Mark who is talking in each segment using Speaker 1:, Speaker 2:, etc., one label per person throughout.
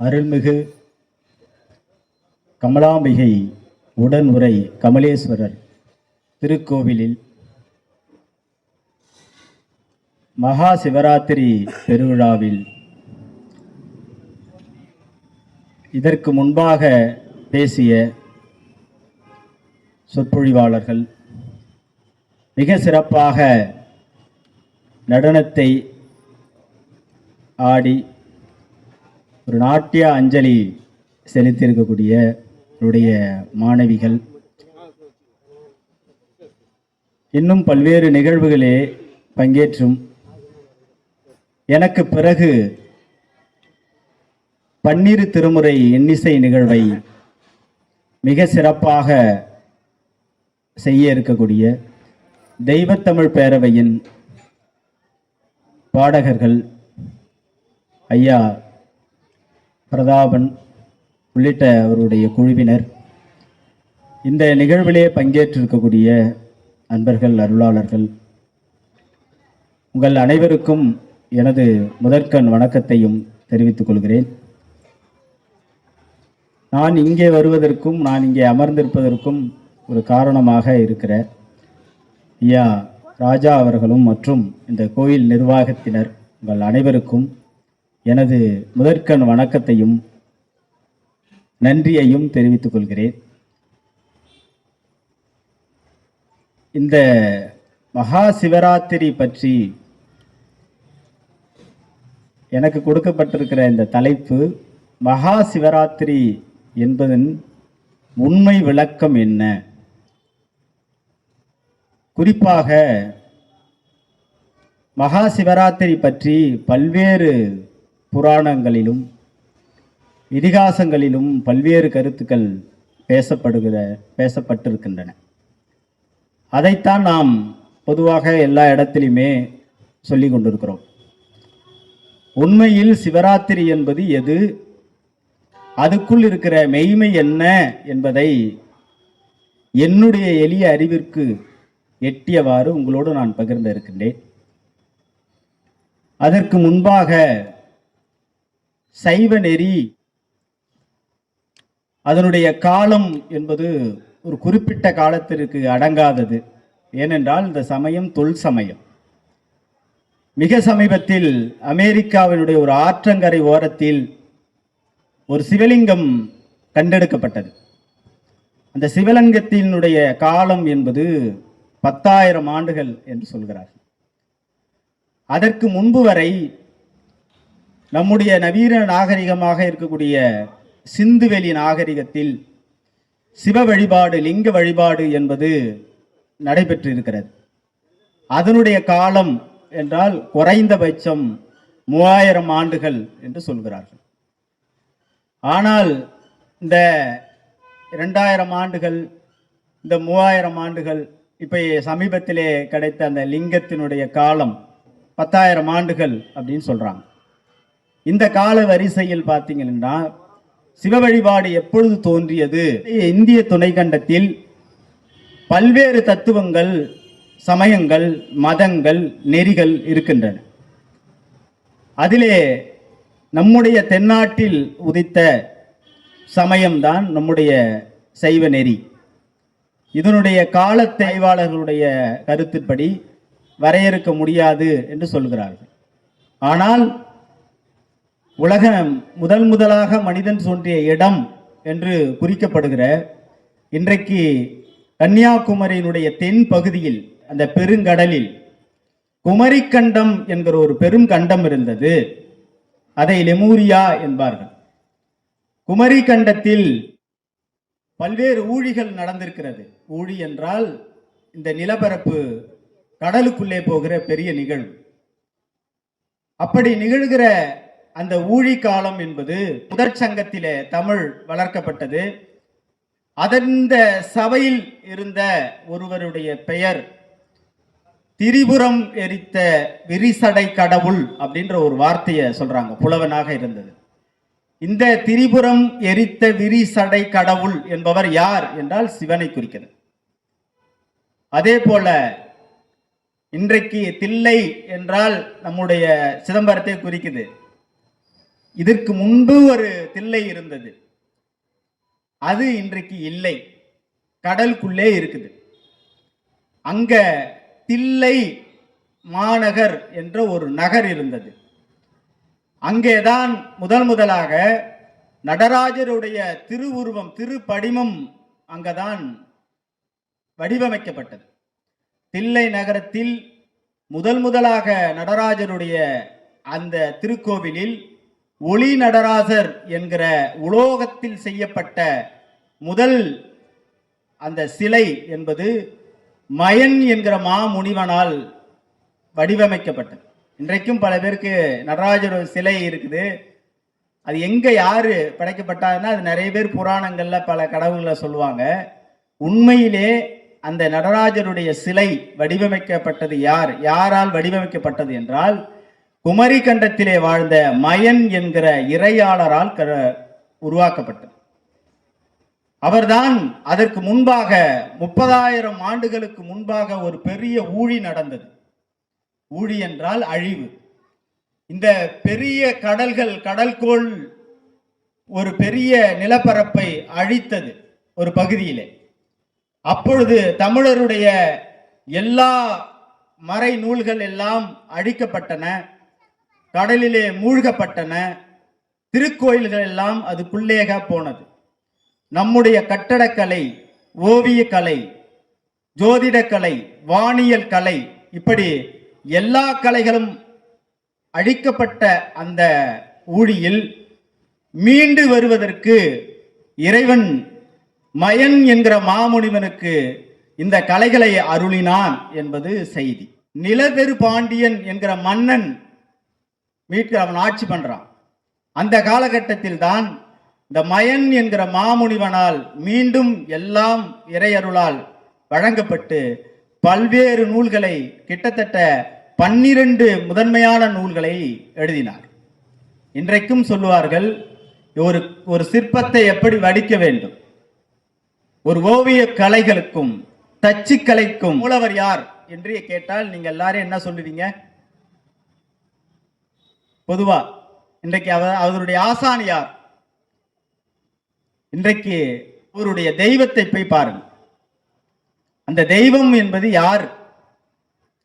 Speaker 1: அருள்மிகு கமலாம்பிகை உடனுரை கமலேஸ்வரர் திருக்கோவிலில் மகா சிவராத்திரி பெருவிழாவில் இதற்கு முன்பாக பேசிய சொற்பொழிவாளர்கள் மிக சிறப்பாக நடனத்தை ஆடி ஒரு நாட்டிய அஞ்சலி செலுத்தியிருக்கக்கூடிய என்னுடைய மாணவிகள் இன்னும் பல்வேறு நிகழ்வுகளே பங்கேற்றும் எனக்கு பிறகு பன்னிரு திருமுறை இன்னிசை நிகழ்வை மிக சிறப்பாக செய்ய இருக்கக்கூடிய தெய்வத்தமிழ் பேரவையின் பாடகர்கள் ஐயா பிரதாபன் உள்ளிட்ட அவருடைய குழுவினர், இந்த நிகழ்விலே பங்கேற்றிருக்கக்கூடிய அன்பர்கள், அருளாளர்கள், உங்கள் அனைவருக்கும் எனது முதற்கண் வணக்கத்தையும் தெரிவித்துக் கொள்கிறேன். நான் இங்கே வருவதற்கும் நான் இங்கே அமர்ந்திருப்பதற்கும் ஒரு காரணமாக இருக்கிற ஐயா ராஜா அவர்களும் மற்றும் இந்த கோயில் நிர்வாகத்தினர் உங்கள் அனைவருக்கும் எனது முதற்கண் வணக்கத்தையும் நன்றியையும் தெரிவித்துக் கொள்கிறேன். இந்த மகா சிவராத்திரி பற்றி எனக்கு கொடுக்கப்பட்டிருக்கிற இந்த தலைப்பு, மகா சிவராத்திரி என்பதன் உண்மை விளக்கம் என்ன? குறிப்பாக மகா சிவராத்திரி பற்றி பல்வேறு புராணங்களிலும் இதிகாசங்களிலும் பல்வேறு கருத்துக்கள் பேசப்பட்டிருக்கின்றன. அதைத்தான் நாம் பொதுவாக எல்லா இடத்திலுமே சொல்லிக் கொண்டிருக்கிறோம். உண்மையில் சிவராத்திரி என்பது எது, அதுக்குள் இருக்கிற மெய்மை என்ன என்பதை என்னுடைய எளிய அறிவிற்கு எட்டியவாறு உங்களோடு நான் பகிர்ந்து இருக்கின்றேன். அதற்கு முன்பாக சைவ நெறி, அதனுடைய காலம் என்பது ஒரு குறிப்பிட்ட காலத்திற்கு அடங்காதது. ஏனென்றால் இந்த சமயம் தொல் சமயம். மிக சமீபத்தில் அமெரிக்காவினுடைய ஒரு ஆற்றங்கரை ஓரத்தில் ஒரு சிவலிங்கம் கண்டெடுக்கப்பட்டது. அந்த சிவலிங்கத்தினுடைய காலம் என்பது 10,000 ஆண்டுகள் என்று சொல்கிறார்கள். அதற்கு முன்பு வரை நம்முடைய நவீன நாகரிகமாக இருக்கக்கூடிய சிந்துவெளி நாகரிகத்தில் சிவ வழிபாடு, லிங்க வழிபாடு என்பது நடைபெற்றிருக்கிறது. அதனுடைய காலம் என்றால் குறைந்தபட்சம் 3000 ஆண்டுகள் என்று சொல்கிறார்கள். ஆனால் இந்த 2000 ஆண்டுகள், இந்த 3000 ஆண்டுகள், இப்போ சமீபத்திலே கிடைத்த அந்த லிங்கத்தினுடைய காலம் 10,000 ஆண்டுகள் அப்படின்னு சொல்றாங்க. இந்த கால வரிசையில் பார்த்தீங்கன்னா சிவ வழிபாடு எப்பொழுது தோன்றியது? இந்திய துணைக்கண்டத்தில் பல்வேறு தத்துவங்கள், சமயங்கள், மதங்கள், நெறிகள் இருக்கின்றன. அதிலே நம்முடைய தென்னாட்டில் உதித்த சமயம்தான் நம்முடைய சைவ நெறி. இதனுடைய காலத்தை ஆய்வாளர்களுடைய கருத்தின்படி வரையறுக்க முடியாது என்று சொல்கிறார்கள். ஆனால் உலகம் முதலாக மனிதன் தோன்றிய இடம் என்று குறிக்கப்படுகிற இன்றைக்கு கன்னியாகுமரியினுடைய தென் பகுதியில் அந்த பெருங்கடலில் குமரிக்கண்டம் என்கிற ஒரு பெரும் கண்டம் இருந்தது. அதை லெமூரியா என்பார்கள். குமரி கண்டத்தில் பல்வேறு ஊழிகள் நடந்திருக்கிறது. ஊழி என்றால் இந்த நிலப்பரப்பு கடலுக்குள்ளே போகிற பெரிய நிகழ்வு. அப்படி நிகழ்கிற அந்த ஊழி காலம் என்பது முதற் சங்கத்திலே தமிழ் வளர்க்கப்பட்டது. அந்த சபையில் இருந்த ஒருவருடைய பெயர் திரிபுரம் எரித்த விரிசடை கடவுள் அப்படின்ற ஒரு வார்த்தையை சொல்றாங்க. புலவனாக இருந்தது. இந்த திரிபுரம் எரித்த விரிசடை கடவுள் என்பவர் யார் என்றால் சிவனை குறிக்கிறது. அதே போல இன்றைக்கு தில்லை என்றால் நம்முடைய சிதம்பரத்தை குறிக்குது. இதற்கு முன்பு ஒரு தில்லை இருந்தது, அது இன்றைக்கு இல்லை, கடலுக்குள்ளே இருக்குது. அங்க தில்லை மாநகர் என்ற ஒரு நகர் இருந்தது. அங்கேதான் முதலாக நடராஜருடைய திருவுருவம், திருப்படிமம் அங்கதான் வடிவமைக்கப்பட்டது. தில்லை நகரத்தில் முதலாக நடராஜருடைய அந்த திருக்கோவிலில் ஒளி நடராஜர் என்கிற உலோகத்தில் செய்யப்பட்ட முதல் அந்த சிலை என்பது மயன் என்கிற மாமுனிவனால் வடிவமைக்கப்பட்டது. இன்றைக்கும் பல பேருக்கு நடராஜர் சிலை இருக்குது. அது எங்க யாரு படைக்கப்பட்டாருன்னா, அது நிறைய பேர் புராணங்கள்ல பல கடவுள்களை சொல்லுவாங்க. உண்மையிலே அந்த நடராஜருடைய சிலை வடிவமைக்கப்பட்டது யாரால் வடிவமைக்கப்பட்டது என்றால், குமரி கண்டத்திலே வாழ்ந்த மயன் என்கிற இறையாளரால் உருவாக்கப்பட்டது. அவர்தான் அதற்கு முன்பாக 30,000 ஆண்டுகளுக்கு முன்பாக ஒரு பெரிய ஊழி நடந்தது. ஊழி என்றால் அழிவு. இந்த பெரிய கடல்கோள் ஒரு பெரிய நிலப்பரப்பை அழித்தது ஒரு பகுதியிலே. அப்பொழுது தமிழருடைய எல்லா மறை நூல்கள் எல்லாம் அழிக்கப்பட்டன, கடலிலே மூழ்கப்பட்டன, திருக்கோயில்கள் எல்லாம் அதுக்குள்ளேக போனது. நம்முடைய கட்டடக்கலை, ஓவியக்கலை, ஜோதிடக்கலை, வானியல் கலை, இப்படி எல்லா கலைகளும் அழிக்கப்பட்ட அந்த ஊழியில் மீண்டு வருவதற்கு இறைவன் மயன் என்கிற மாமுனிவனுக்கு இந்த கலைகளை அருளினான் என்பது செய்தி. நிலதெரு பாண்டியன் என்கிற மன்னன் அவன் ஆட்சி பண்றான். அந்த காலகட்டத்தில் தான் இந்த மயன் என்கிற மாமுனிவனால் மீண்டும் எல்லாம் இறையருளால் வழங்கப்பட்டு பல்வேறு நூல்களை, கிட்டத்தட்ட 12 முதன்மையான நூல்களை எழுதினார். இன்றைக்கும் சொல்லுவார்கள், ஒரு சிற்பத்தை எப்படி வடிக்க வேண்டும், ஒரு ஓவிய கலைகளுக்கும் தச்சு கலைக்கும் மூலவர் யார் என்று கேட்டால் நீங்க எல்லாரும் என்ன சொல்லுவீங்க? பொதுவா இன்றைக்கு அவருடைய ஆசான் யார்? இன்றைக்கு அவருடைய தெய்வத்தை போய் பாருங்க. அந்த தெய்வம் என்பது யார்?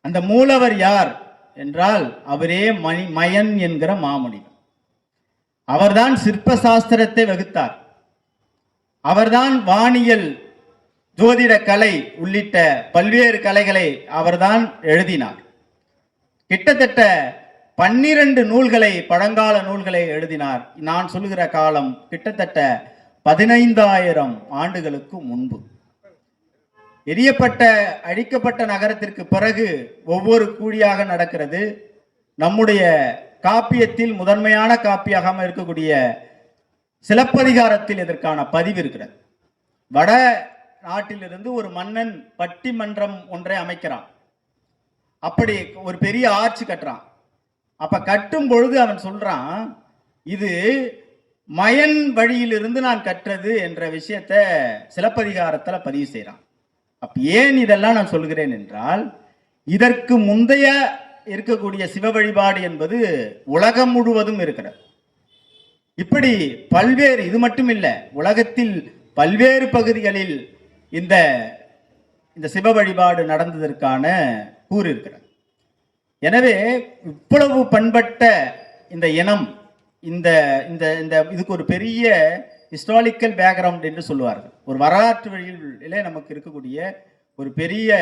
Speaker 1: அந்த மூலவர் யார் என்றால் அவரே மயன் என்கிற மாமுனிவர். அவர்தான் சிற்ப சாஸ்திரத்தை வகுத்தார். அவர்தான் வானியல், ஜோதிட கலை உள்ளிட்ட பல்வேறு கலைகளை அவர்தான் எழுதினார். கிட்டத்தட்ட 12 நூல்களை, பழங்கால நூல்களை எழுதினார். நான் சொல்லுகிற காலம் கிட்டத்தட்ட 15,000 ஆண்டுகளுக்கு முன்பு. எரியப்பட்ட அழிக்கப்பட்ட நகரத்திற்கு பிறகு ஒவ்வொரு கூடியாக நடக்கிறது. நம்முடைய காப்பியத்தில் முதன்மையான காப்பியாக இருக்கக்கூடிய சிலப்பதிகாரத்தில் இதற்கான பதிவு இருக்கிறது. வட நாட்டிலிருந்து ஒரு மன்னன் பட்டிமன்றம் ஒன்றை அமைக்கிறான். அப்படி ஒரு பெரிய ஆட்சி கட்டுறான். அப்ப கட்டும் பொழுது அவன் சொல்றான், இது மயன் வழியிலிருந்து நான் கற்றது என்ற விஷயத்தை சிலப்பதிகாரத்துல பதிவு செய்யறான். அப்ப ஏன் இதெல்லாம் நான் சொல்கிறேன் என்றால், இதற்கு முந்தைய இருக்கக்கூடிய சிவ வழிபாடு என்பது உலகம் முழுவதும் இருக்கிறது. இப்படி பல்வேறு, இது மட்டும் இல்லை, உலகத்தில் பல்வேறு பகுதிகளில் இந்த சிவ வழிபாடு நடந்ததற்கான கூறு இருக்கிறது. எனவே இவ்வளவு பண்பட்ட இந்த இனம், இந்த இந்த இந்த இதுக்கு ஒரு பெரிய ஹிஸ்டாரிக்கல் பேக்ரவுண்ட் என்று சொல்லுவார்கள். ஒரு வரலாற்று வழியிலே நமக்கு இருக்கக்கூடிய ஒரு பெரிய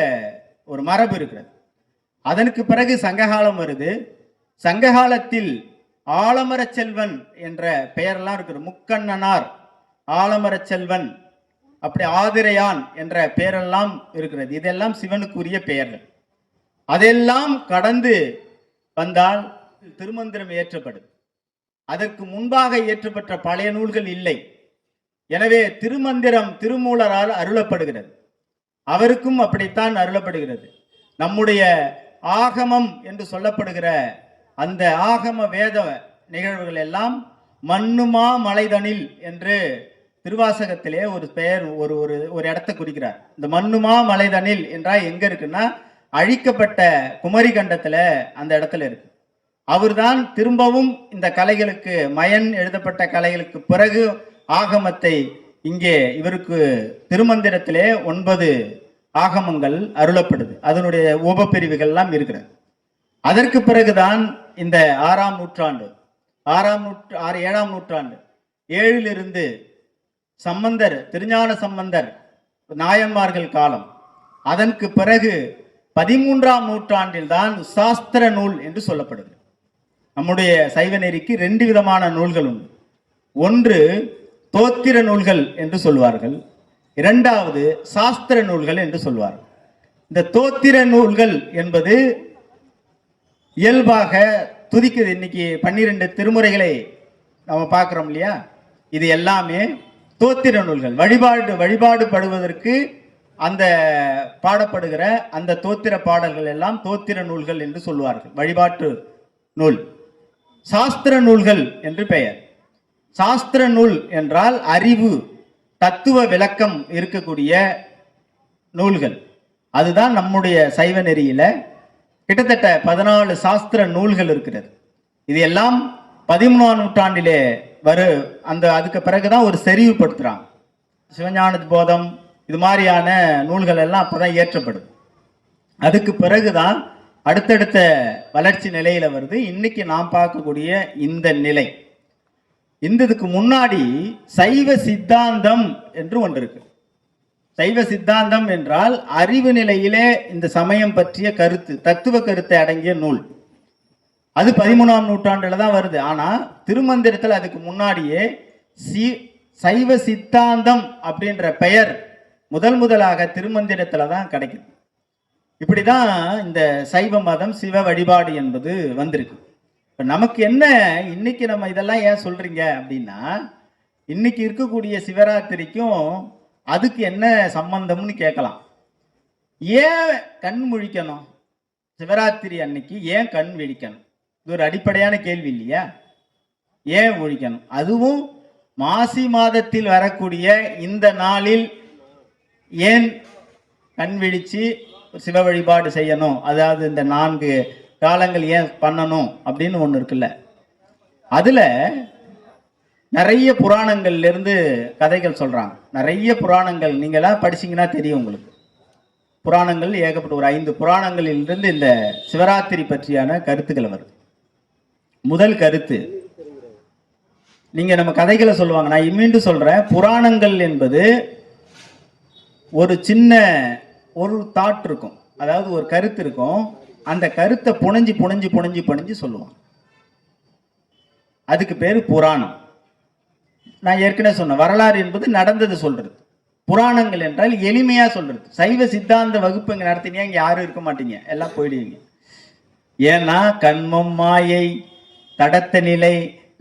Speaker 1: ஒரு மரபு இருக்கிறது. அதற்கு பிறகு சங்ககாலம் வருது. சங்ககாலத்தில் ஆலமர செல்வன் என்ற பெயரெல்லாம் இருக்கிற முக்கண்ணனார், ஆலமர செல்வன், அப்படி ஆதிரையான் என்ற பெயரெல்லாம் இருக்கிறது. இதெல்லாம் சிவனுக்குரிய பெயர்கள். அதெல்லாம் கடந்து வந்தால் திருமந்திரம் இயற்றப்படுது. அதற்கு முன்பாக இயற்றப்பட்ட பழைய நூல்கள் இல்லை. எனவே திருமந்திரம் திருமூலரால் அருளப்படுகிறது. அவருக்கும் அப்படித்தான் அருளப்படுகிறது. நம்முடைய ஆகமம் என்று சொல்லப்படுகிற அந்த ஆகம வேத நிகழ்வுகள் எல்லாம் மண்ணுமா மலைதனில் என்று திருவாசகத்திலே ஒரு பெயர், ஒரு இடத்தை குறிக்கிறார். இந்த மண்ணுமா மலைதனில் என்றால் எங்க இருக்குன்னா, அழிக்கப்பட்ட குமரி கண்டத்துல அந்த இடத்துல இருக்கு. அவர்தான் திரும்பவும் இந்த கலைகளுக்கு மயன் எழுதப்பட்ட கலைகளுக்கு பிறகு ஆகமத்தை இங்கே இவருக்கு திருமந்திரத்திலே 9 ஆகமங்கள் அருளப்படுது. அதனுடைய உபப்பிரிவுகள் எல்லாம் இருக்கிறது. அதற்கு பிறகுதான் இந்த 6ஆம் நூற்றாண்டு 7ஆம் நூற்றாண்டு 7லிருந்து சம்பந்தர் திருஞான சம்பந்தர் நாயன்மார்கள் காலம். அதற்கு பிறகு 13ஆம் நூற்றாண்டில் தான் சாஸ்திர நூல் என்று சொல்லப்படுது. நம்முடைய சைவ நெறிக்கு 2 விதமான நூல்கள் உண்டு. ஒன்று தோத்திர நூல்கள் என்று சொல்வார்கள், இரண்டாவது சாஸ்திர நூல்கள் என்று சொல்வார்கள். இந்த தோத்திர நூல்கள் என்பது இயல்பாக துதிக்குது. இன்னைக்கு 12 திருமுறைகளை நம்ம பார்க்கிறோம் இல்லையா, இது எல்லாமே தோத்திர நூல்கள். வழிபாடு படுவதற்கு அந்த பாடப்படுகிற அந்த தோத்திர பாடல்கள் எல்லாம் தோத்திர நூல்கள் என்று சொல்வார்கள், வழிபாட்டு நூல். சாஸ்திர நூல்கள் என்று பெயர். சாஸ்திர நூல் என்றால் அறிவு தத்துவ விளக்கம் இருக்கக்கூடிய நூல்கள். அதுதான் நம்முடைய சைவ நெறியில கிட்டத்தட்ட 14 சாஸ்திர நூல்கள் இருக்கிறது. இது எல்லாம் 13ஆம் நூற்றாண்டிலே அதுக்கு பிறகுதான் ஒரு செறிவுபடுத்துறாங்க. சிவஞான போதம் இது மாதிரியான நூல்கள் எல்லாம் அப்பதான் ஏற்றப்படுது. அதுக்கு பிறகுதான் அடுத்தடுத்த வளர்ச்சி நிலையில வருது. இன்னைக்கு நாம் பார்க்கக்கூடிய இந்த நிலை. இதுக்கு முன்னாடி சைவ சித்தாந்தம் என்று ஒன்று இருக்கு. சைவ சித்தாந்தம் என்றால் அறிவு நிலையிலே இந்த சமயம் பற்றிய கருத்து, தத்துவ கருத்தை அடங்கிய நூல். அது 13ஆம் நூற்றாண்டுல தான் வருது. ஆனா திருமந்திரத்தில் அதுக்கு முன்னாடியே சைவ சித்தாந்தம் அப்படின்ற பெயர் முதலாக திருமந்திரத்துல தான் கிடைக்குது. இப்படிதான் இந்த சைவ மதம் சிவ வழிபாடு என்பது வந்திருக்கு. இப்ப நமக்கு என்ன, இன்னைக்கு நம்ம இதெல்லாம் ஏன் சொல்றீங்க அப்படின்னா, இன்னைக்கு இருக்கக்கூடிய சிவராத்திரிக்கும் அதுக்கு என்ன சம்பந்தம்னு கேட்கலாம். ஏன் கண் முழிக்கணும்? சிவராத்திரி அன்னைக்கு ஏன் கண் விழிக்கணும்? இது ஒரு அடிப்படையான கேள்வி இல்லையா? ஏன் முழிக்கணும்? அதுவும் மாசி மாதத்தில் வரக்கூடிய இந்த நாளில் ஏன் கண் விழிச்சு சிவ வழிபாடு செய்யணும்? அதாவது இந்த 4 காலங்கள் ஏன் பண்ணணும் அப்படின்னு ஒன்று இருக்குல்ல. அதுல நிறைய புராணங்கள்ல இருந்து கதைகள் சொல்றாங்க. நிறைய புராணங்கள் நீங்களாம் படிச்சீங்கன்னா தெரியும் உங்களுக்கு. புராணங்கள் ஏகப்பட்ட ஒரு 5 புராணங்களில் இருந்து இந்த சிவராத்திரி பற்றியான கருத்துக்கள் வருது. முதல் கருத்து, நீங்க நம்ம கதைகளை சொல்லுவாங்க, நான் மீண்டும் சொல்றேன். புராணங்கள் என்பது ஒரு சின்ன ஒரு தாட் இருக்கும், அதாவது ஒரு கருத்து இருக்கும். அந்த கருத்தை புனைஞ்சு சொல்லுவாங்க. அதுக்கு பேரு புராணம். நான் ஏற்கனவே சொன்ன வரலாறு என்பது நடந்தது சொல்றது. புராணங்கள் என்றால் எளிமையா சொல்றது. சைவ சித்தாந்த வகுப்பு இங்க நடத்தினீங்க, இங்க யாரும் இருக்க மாட்டீங்க, எல்லாம் போயிடுவீங்க. ஏன்னா கண்மம், மாயை, தடத்த நிலை,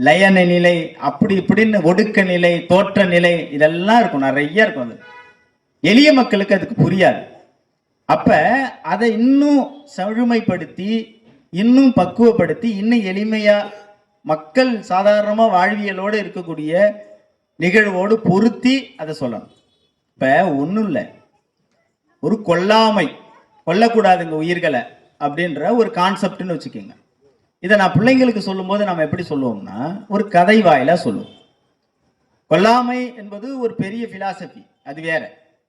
Speaker 1: லயன நிலை, அப்படி இப்படின்னு ஒடுக்க நிலை, தோற்ற நிலை, இதெல்லாம் இருக்கும், நிறைய இருக்கும். அது எளிய மக்களுக்கு அதுக்கு புரியாது. அப்ப அதை இன்னும் செழுமைப்படுத்தி, இன்னும் பக்குவப்படுத்தி, இன்னும் எளிமையா மக்கள் சாதாரணமா வாழ்வியலோடு இருக்கக்கூடிய நிகழ்வோடு பொருத்தி அதை சொல்லணும். இப்ப ஒன்றும் இல்லை, ஒரு கொல்லக்கூடாதுங்க உயிர்களை அப்படின்ற ஒரு கான்செப்ட்னு வச்சுக்கோங்க. இதை நான் பிள்ளைங்களுக்கு சொல்லும்போது நம்ம எப்படி சொல்லுவோம்னா, ஒரு கதை வாயிலா சொல்லுவோம். கொல்லாமை என்பது ஒரு பெரிய பிலாசபி, அது வேற.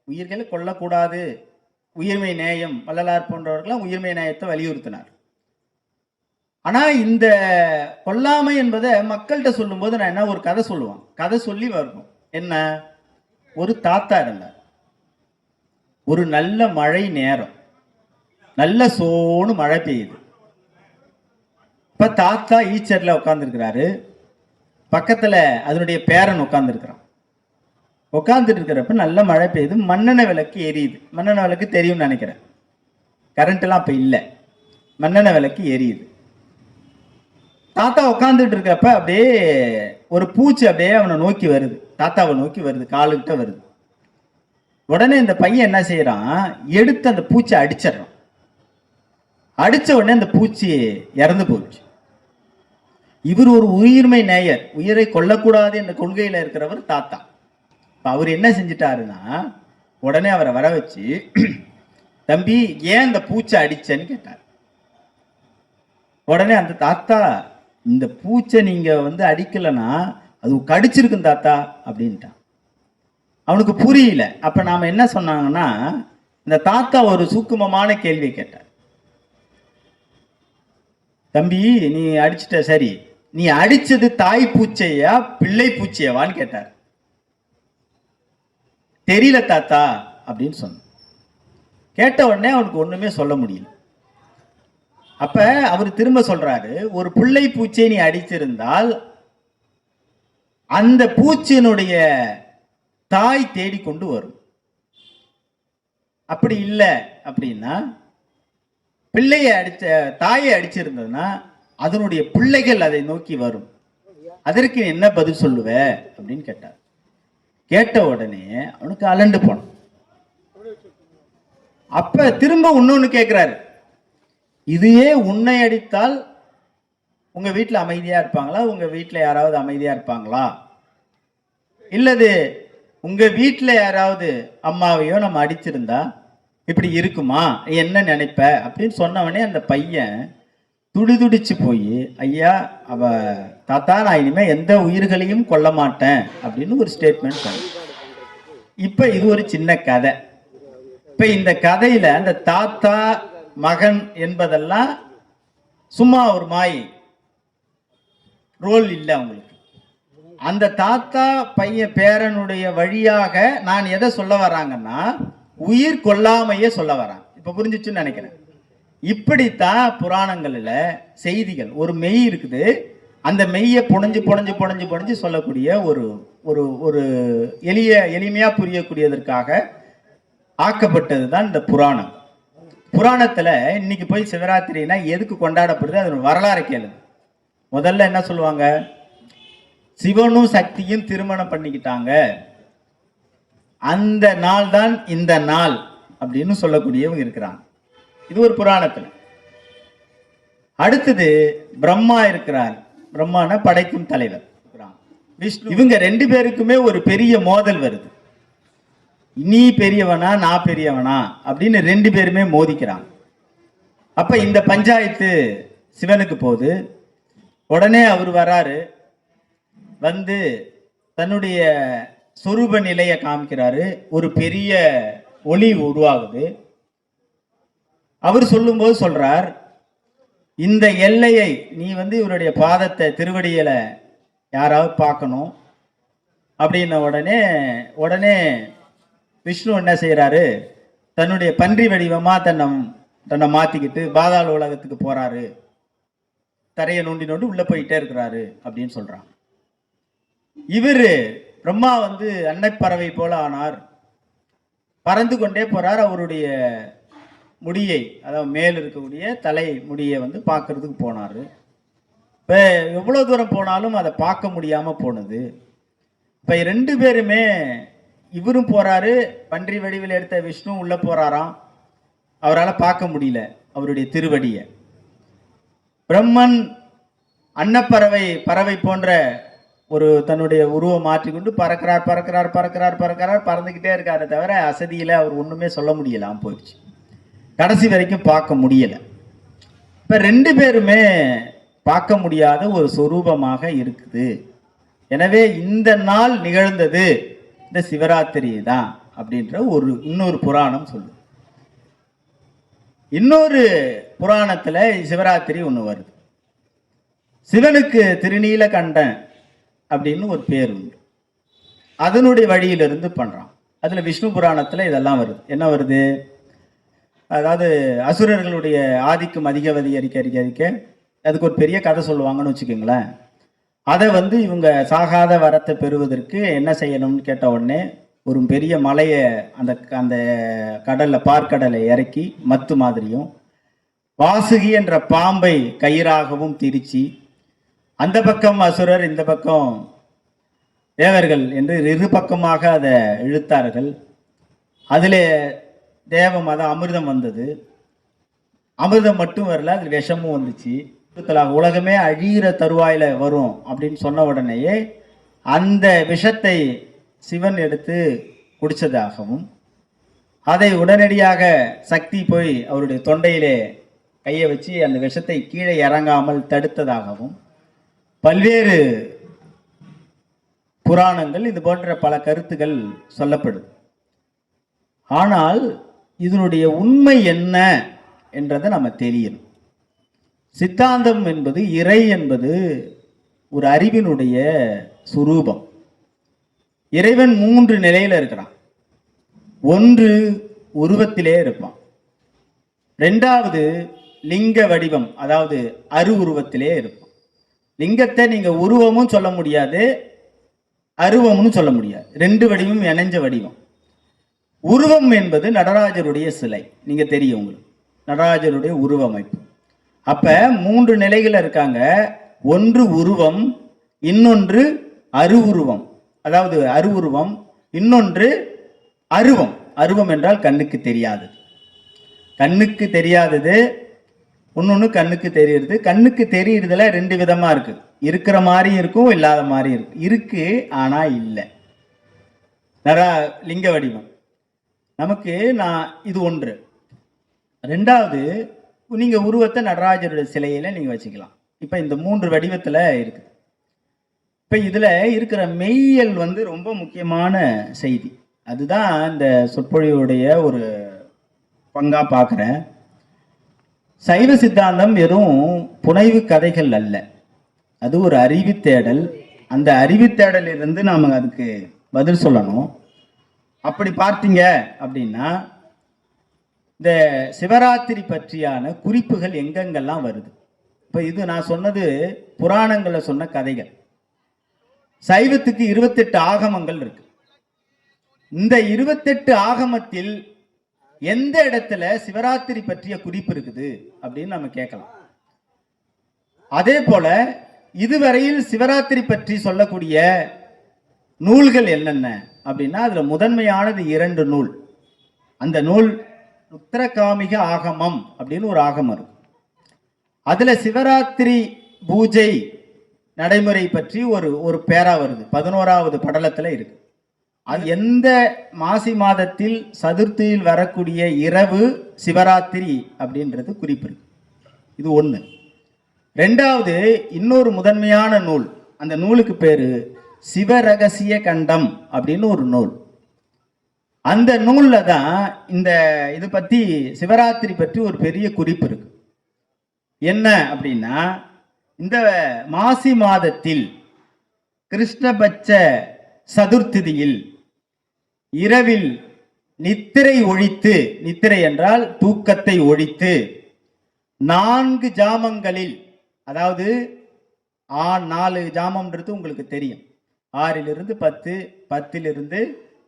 Speaker 1: உயிர்களை கொல்லக்கூடாது, உயிர்மை நேயம், வள்ளலார் போன்றவர்களாம் உயிர்மை நேயத்தை வலியுறுத்தினார். ஆனா இந்த கொல்லாமை என்பதை மக்கள்கிட்ட சொல்லும் போது நான் என்ன ஒரு கதை சொல்லுவான். கதை சொல்லி வரும். என்ன, ஒரு தாத்தா இருந்தார். ஒரு நல்ல மழை நேரம், நல்ல சோனு மழை பெய்யுது. இப்ப தாத்தா ஈச்சர்ல உட்கார்ந்துருக்கிறாரு. பக்கத்துல அதனுடைய பேரன் உட்கார்ந்துருக்கிறான். உட்கார்ந்துட்டு இருக்கிறப்ப நல்ல மழை பெய்யுது. மண்ணெண்ணெய் விளக்கு எரியுது. மண்ணெண்ணெய் விளக்கு தெரியும்னு நினைக்கிறேன், கரண்ட் எல்லாம் அப்ப இல்லை. மண்ணெண்ணெய் விளக்கு எரியுது. தாத்தா உட்காந்துட்டு இருக்கப்ப அப்படியே ஒரு பூச்சி அப்படியே அவனை நோக்கி வருது, தாத்தாவை நோக்கி வருது, காலுக்கிட்ட வருது. உடனே இந்த பையன் என்ன செய்யறான், எடுத்து அந்த பூச்சியை அடிச்சிடறான். அடிச்ச உடனே அந்த பூச்சி இறந்து போச்சு. இவர் ஒரு உயிர்மை நேயர், உயிரை கொல்லக்கூடாது என்ற கொள்கையில இருக்கிறவர் தாத்தா. அவர் என்ன செஞ்சிட்டாருன்னா, உடனே அவரை வர வச்சு, தம்பி ஏன் இந்த பூச்சை அடிச்சேன்னு கேட்டார். உடனே அந்த தாத்தா, இந்த பூச்சை நீங்க வந்து அடிக்கலைன்னா அது கடிச்சிருக்கும் தாத்தா அப்படின்ட்டான். அவனுக்கு புரியல. அப்ப நாம என்ன சொன்னாங்கன்னா, இந்த தாத்தா ஒரு சூக்குமமான கேள்வி கேட்டார். தம்பி, நீ அடிச்சிட்ட சரி, நீ அடிச்சது தாய் பூச்சையா பிள்ளை பூச்சையவான்னு கேட்டார். தெரியல தாத்தா அப்படின்னு சொன்ன. கேட்ட உடனே அவனுக்கு ஒண்ணுமே சொல்ல முடியல. அப்ப அவர் திரும்ப சொல்றாரு, ஒரு பிள்ளை பூச்சியை நீ அடித்திருந்தால் அந்த பூச்சியினுடைய தாய் தேடிக்கொண்டு வரும். அப்படி இல்லை அப்படின்னா, பிள்ளையை தாயை அடிச்சிருந்ததுன்னா அதனுடைய பிள்ளைகள் அதை நோக்கி வரும். அதற்கு என்ன பதில் சொல்லுவ அப்படின்னு கேட்டார். கேட்ட உடனே அவனுக்கு அலண்டு போனான். அப்ப திரும்ப இன்னொன்னு கேட்கிறாரு, இதையே உன்னை அடித்தால் உங்க வீட்டுல அமைதியா இருப்பாங்களா? உங்க வீட்டுல யாராவது அமைதியா இருப்பாங்களா? இல்லது உங்க வீட்டுல யாராவது அம்மாவையோ நம்ம அடிச்சிருந்தா இப்படி இருக்குமா? என்ன நினைப்ப அப்படின்னு சொன்னவனே அந்த பையன் துடிதுடிச்சு போய், ஐயா அவ தாத்தா, நான் இனிமே எந்த உயிர்களையும் கொல்ல மாட்டேன் அப்படின்னு ஒரு ஸ்டேட்மெண்ட் சொன்ன. இப்ப இது ஒரு சின்ன கதை. இப்ப இந்த கதையில அந்த தாத்தா மகன் என்பதெல்லாம் சும்மா ஒரு மாய் ரோல் இல்லை அவங்களுக்கு. அந்த தாத்தா பையன் பேரனுடைய வழியாக நான் எதை சொல்ல வராங்கன்னா, உயிர் கொல்லாமையே சொல்ல வரான். இப்ப புரிஞ்சிச்சுன்னு நினைக்கிறேன். இப்படித்தான் புராணங்கள்ல செய்திகள், ஒரு மெய் இருக்குது, அந்த மெய்யை புனைஞ்சு புனைஞ்சு புனைஞ்சு புனைஞ்சு சொல்லக்கூடிய ஒரு ஒரு ஒரு எளிமையா புரியக்கூடியதற்காக ஆக்கப்பட்டது தான் இந்த புராணம். புராணத்துல இன்னைக்கு போய் சிவராத்திரினா எதுக்கு கொண்டாடப்படுது, அது வரலாறு கேளு. முதல்ல என்ன சொல்லுவாங்க, சிவனும் சக்தியும் திருமணம் பண்ணிக்கிட்டாங்க, அந்த நாள் தான் இந்த நாள் அப்படின்னு சொல்லக்கூடியவங்க இருக்கிறாங்க. இது ஒரு புராணத்துல. அடுத்தது பிரம்மா இருக்கிறார். பிரம்மான படைக்கும் தலைவர் விஷ்ணு. இவங்க ரெண்டு பேருக்குமே ஒரு பெரிய மோதல் வருது. நீ பெரியவனா நான் பெரியவனா அப்படின்னு ரெண்டு பேருமே மோதிக்கிறாங்க. அப்ப இந்த பஞ்சாயத்து சிவனுக்கு போகுது. உடனே அவர் வராரு, வந்து தன்னுடைய சொரூப நிலையை காமிக்கிறாரு. ஒரு பெரிய ஒளி உருவாகுது. அவர் சொல்லும்போது சொல்றார், இந்த எல்லையை நீ வந்து இவருடைய பாதத்தை திருவடியில யாராவது பார்க்கணும் அப்படின்ன உடனே விஷ்ணு என்ன செய்யறாரு, தன்னுடைய பன்றி வடிவமா தன்னை மாத்திக்கிட்டு பாதாள உலகத்துக்கு போறாரு. தரையை நோண்டி நோண்டி உள்ள போயிட்டே இருக்கிறாரு அப்படின்னு சொல்றாங்க. இவரு பிரம்மா வந்து அன்னப்பறவை போல ஆனார், பறந்து கொண்டே போறார். அவருடைய முடியை, அதாவது மேல் இருக்கக்கூடிய தலை முடியை வந்து பார்க்கறதுக்கு போனாரு. இப்போ எவ்வளவு தூரம் போனாலும் அதை பார்க்க முடியாம போனது. இப்போ ரெண்டு பேருமே, இவரும் போறாரு, பன்றி வடிவில் எடுத்த விஷ்ணு உள்ள போறாராம், அவரால் பார்க்க முடியல அவருடைய திருவடியை. பிரம்மன் பறவை போன்ற ஒரு தன்னுடைய உருவம் மாற்றிக்கொண்டு பறக்கிறார் பறக்கிறார் பறக்கிறார் பறக்கிறார் பறந்துக்கிட்டே இருக்காரு, தவிர அசதியில அவர் ஒண்ணுமே சொல்ல முடியலாம் போயிடுச்சு. கடைசி வரைக்கும் பார்க்க முடியல. இப்ப ரெண்டு பேருமே பார்க்க முடியாத ஒரு சொரூபமாக இருக்குது. எனவே இந்த நாள் நிகழ்ந்தது இந்த சிவராத்திரி தான் அப்படின்ற இன்னொரு புராணம் சொல்லு. இன்னொரு புராணத்துல சிவராத்திரி ஒண்ணு வருது. சிவனுக்கு திருநீலகண்டன் அப்படின்னு ஒரு பேர் உண்டு. அதனுடைய வழியிலிருந்து பண்றான். அதுல விஷ்ணு புராணத்துல இதெல்லாம் வருது. என்ன வருது, அதாவது அசுரர்களுடைய ஆதிக்கம் அதிகரிக்க அதுக்கு ஒரு பெரிய கதை சொல்லுவாங்கன்னு வச்சுக்கோங்களேன். அதை வந்து இவங்க சாகாத வரத்தை பெறுவதற்கு என்ன செய்யணும்னு கேட்ட உடனே ஒரு பெரிய மலையை அந்த கடலில் பார்க்கடலை இறக்கி மத்து மாதிரியும், வாசுகி என்ற பாம்பை கயிறாகவும் திரிச்சு, அந்த பக்கம் அசுரர் இந்த பக்கம் தேவர்கள் என்று இரு பக்கமாக அதை இழுத்தார்கள். அதில் தேவம், அதான் அமிர்தம் வந்தது. அமிர்தம் மட்டும் வரல, அதில் விஷமும் வந்துச்சு. உலகமே அழிகிற தருவாயில வரும் அப்படின்னு சொன்ன உடனேயே அந்த விஷத்தை சிவன் எடுத்து குடிச்சதாகவும், அதை உடனடியாக சக்தி போய் அவருடைய தொண்டையிலே கையை வச்சு அந்த விஷத்தை கீழே இறங்காமல் தடுத்ததாகவும் பல்வேறு புராணங்கள் இது போன்ற பல கருத்துக்கள் சொல்லப்படுது. ஆனால் இதனுடைய உண்மை என்ன என்றதை நம்ம தெரியணும். சித்தாந்தம் என்பது, இறை என்பது ஒரு அறிவினுடைய சுரூபம். இறைவன் 3 நிலையில இருக்கிறான். ஒன்று உருவத்திலே இருப்பான், 2வது லிங்க வடிவம், அதாவது அரு உருவத்திலே இருப்பான். லிங்கத்தை நீங்க உருவமும் சொல்ல முடியாது, அருவம்னு சொல்ல முடியாது, 2 வடிவம் இணைஞ்ச வடிவம். உருவம் என்பது நடராஜருடைய சிலை, நீங்க தெரியும் உங்களுக்கு நடராஜருடைய உருவமைப்பு. அப்ப 3 நிலைகள் இருக்காங்க. ஒன்று உருவம், இன்னொன்று அருவுருவம், அதாவது அருவுருவம், இன்னொன்று அருவம். அருவம் என்றால் கண்ணுக்கு தெரியாதது. கண்ணுக்கு தெரியாதது இன்னொன்று கண்ணுக்கு தெரியுது. கண்ணுக்கு தெரியுறதுல 2 விதமா இருக்கு. இருக்கிற மாதிரி இருக்கும், இல்லாத மாதிரி இருக்கு. இருக்கு ஆனா இல்லை. லிங்க வடிவம் நமக்கு இது ஒன்று. 2வது, நீங்க உருவத்தை நடராஜருடைய சிலையில நீங்க வச்சுக்கலாம். இப்ப இந்த 3 வடிவத்துல இருக்கு. இப்ப இதுல இருக்கிற மெய்யல் ரொம்ப முக்கியமான செய்தி. அதுதான் இந்த சொற்பொழிவுடைய ஒரு பங்கா பார்க்கிறேன். சைவ சித்தாந்தம் வெறும் புனைவு கதைகள் அல்ல, அது ஒரு அறிவு தேடல். அந்த அறிவு தேடலிருந்து நாம அதுக்கு பதில் சொல்லணும். அப்படி பார்த்தீங்க அப்படின்னா, இந்த சிவராத்திரி பற்றியான குறிப்புகள் எங்கெங்கெல்லாம் வருது. இப்போ இது நான் சொன்னது புராணங்களில் சொன்ன கதைகள். சைவத்துக்கு 28 ஆகமங்கள் இருக்கு. இந்த 28 ஆகமத்தில் எந்த இடத்துல சிவராத்திரி பற்றிய குறிப்பு இருக்குது அப்படின்னு நம்ம கேட்கலாம். அதே போல இதுவரையில் சிவராத்திரி பற்றி சொல்லக்கூடிய நூல்கள் என்னென்ன அப்படின்னா, அதுல முதன்மையானது 2 நூல். அந்த நூல் உத்தரகாமிக ஆகமம் அப்படின்னு ஒரு ஆகமம் இருக்கு. அதுல சிவராத்திரி பூஜை நடைமுறை பற்றி ஒரு பேரா வருது, 11வது படலத்துல இருக்கு. அது எந்த மாசி மாதத்தில் சதுர்த்தியில் வரக்கூடிய இரவு சிவராத்திரி அப்படின்றது குறிப்பு இருக்கு. இது ஒண்ணு. 2வது, இன்னொரு முதன்மையான நூல். அந்த நூலுக்கு பேரு சிவரகசிய கண்டம் அப்படின்னு ஒரு நூல். அந்த நூல்ல தான் இது பத்தி, சிவராத்திரி பற்றி ஒரு பெரிய குறிப்பு இருக்கு. என்ன அப்படின்னா, இந்த மாசி மாதத்தில் கிருஷ்ணபட்ச சதுர்த்தியில் இரவில் நித்திரை ஒழித்து, நித்திரை என்றால் தூக்கத்தை ஒழித்து, 4 ஜாமங்களில், அதாவது 4 ஜாமம்ன்றது உங்களுக்கு தெரியும், 6லிருந்து 10, 10லிருந்து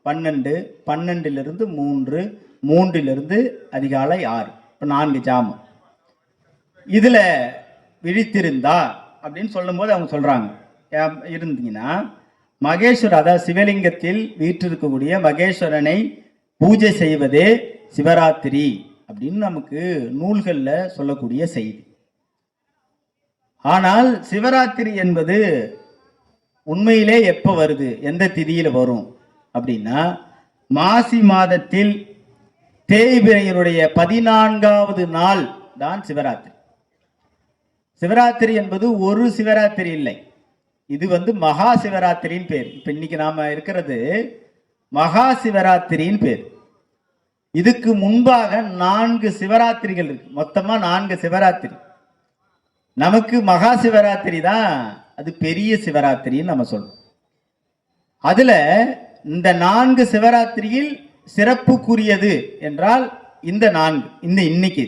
Speaker 1: 12, 12லிருந்து 3, 3லிருந்து அதிகாலை 6, இப்போ 4 ஜாமம். இதுல விழித்திருந்தா அப்படின்னு சொல்லும் போது அவங்க சொல்றாங்க, இருந்தீங்கன்னா மகேஸ்வரர், அதாவது சிவலிங்கத்தில் வீற்றிருக்கக்கூடிய மகேஸ்வரனை பூஜை செய்வதே சிவராத்திரி அப்படின்னு நமக்கு நூல்கள்ல சொல்லக்கூடிய செய்தி. ஆனால் சிவராத்திரி என்பது உண்மையிலே எப்ப வருது, எந்த திதியில வரும் அப்படின்னா, மாசி மாதத்தில் தேய்பிரையினுடைய 14வது நாள் தான் சிவராத்திரி. சிவராத்திரி என்பது ஒரு சிவராத்திரி இல்லை, இது மகா சிவராத்திரின்னு பேர். இப்ப இன்னைக்கு நாம இருக்கிறது மகா சிவராத்திரின்னு பேர். இதுக்கு முன்பாக 4 சிவராத்திரிகள் இருக்கு. மொத்தமா 4 சிவராத்திரி. நமக்கு மகா சிவராத்திரி தான் அது பெரிய சிவராத்திரின்னு நம்ம சொல்றோம். அதுல இந்த 4 சிவராத்திரியில் சிறப்புக்குரியது என்றால் இந்த 4, இன்னைக்கு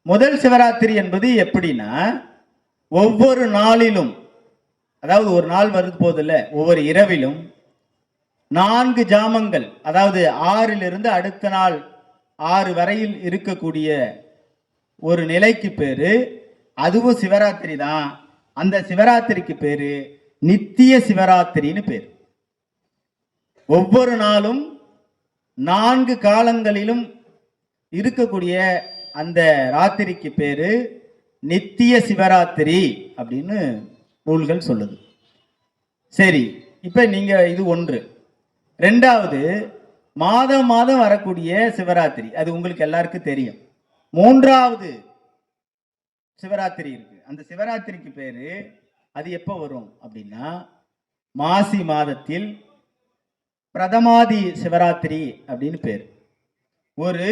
Speaker 1: முதல் சிவராத்திரி என்பது எப்படின்னா, ஒவ்வொரு நாளிலும், அதாவது ஒரு நாள் வருது போதில்ல, ஒவ்வொரு இரவிலும் 4 ஜாமங்கள், அதாவது 6லிருந்து அடுத்த நாள் 6 வரையில் இருக்கக்கூடிய ஒரு நிலைக்கு பேரு, அதுவும் சிவராத்திரி தான். அந்த சிவராத்திரிக்கு பேரு நித்திய சிவராத்திரின்னு பேர். ஒவ்வொரு நாளும் 4 காலங்களிலும் இருக்கக்கூடிய அந்த ராத்திரிக்கு பேரு நித்திய சிவராத்திரி அப்படின்னு நூல்கள் சொல்லுது. சரி, இப்ப நீங்க இது ஒன்று. 2வது, மாதம் மாதம் வரக்கூடிய சிவராத்திரி, அது உங்களுக்கு எல்லாருக்கும் தெரியும். 3வது சிவராத்திரி இருக்கு. அந்த சிவராத்திரிக்கு பேரு அது எப்போ வரும் அப்படின்னா மாசி மாதத்தில் பிரதமாதி சிவராத்திரி அப்படின்னு பேர். ஒரு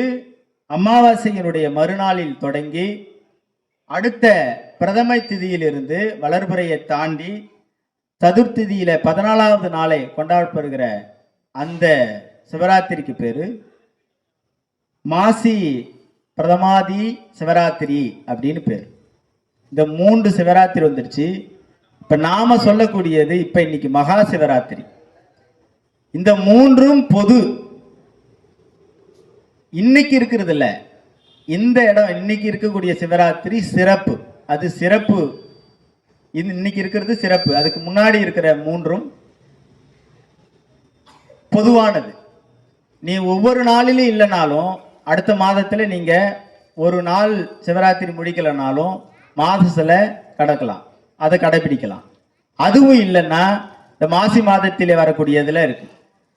Speaker 1: அமாவாசையினுடைய மறுநாளில் தொடங்கி அடுத்த பிரதமை திதியிலிருந்து வளர்புறையை தாண்டி சதுர்த்திதியில 14வது நாளை கொண்டாடப்படுகிற அந்த சிவராத்திரிக்கு பேரு மாசி பிரதமாதி சிவராத்திரி அப்படின்னு பேர். இந்த 3 சிவராத்திரி வந்துருச்சு. இப்ப நாம சொல்லக்கூடியது இப்ப இன்னைக்கு மகா சிவராத்திரி. இந்த 3ம் பொது. இன்னைக்கு இருக்கிறது இல்ல, இந்த இடம் இன்னைக்கு இருக்கக்கூடிய சிவராத்திரி சிறப்பு. அது சிறப்பு. இன்னைக்கு இருக்கிறது சிறப்பு. அதுக்கு முன்னாடி இருக்கிற 3ம் பொதுவானது. நீ ஒவ்வொரு நாளிலும் இல்லைனாலும் அடுத்த மாதத்துல நீங்க ஒரு நாள் சிவராத்திரி முடிக்கலனாலும் மாதத்துல கடக்கலாம், அதை கடைபிடிக்கலாம். அதுவும் இல்லைன்னா இந்த மாசி மாதத்திலே வரக்கூடியதுல இருக்கு.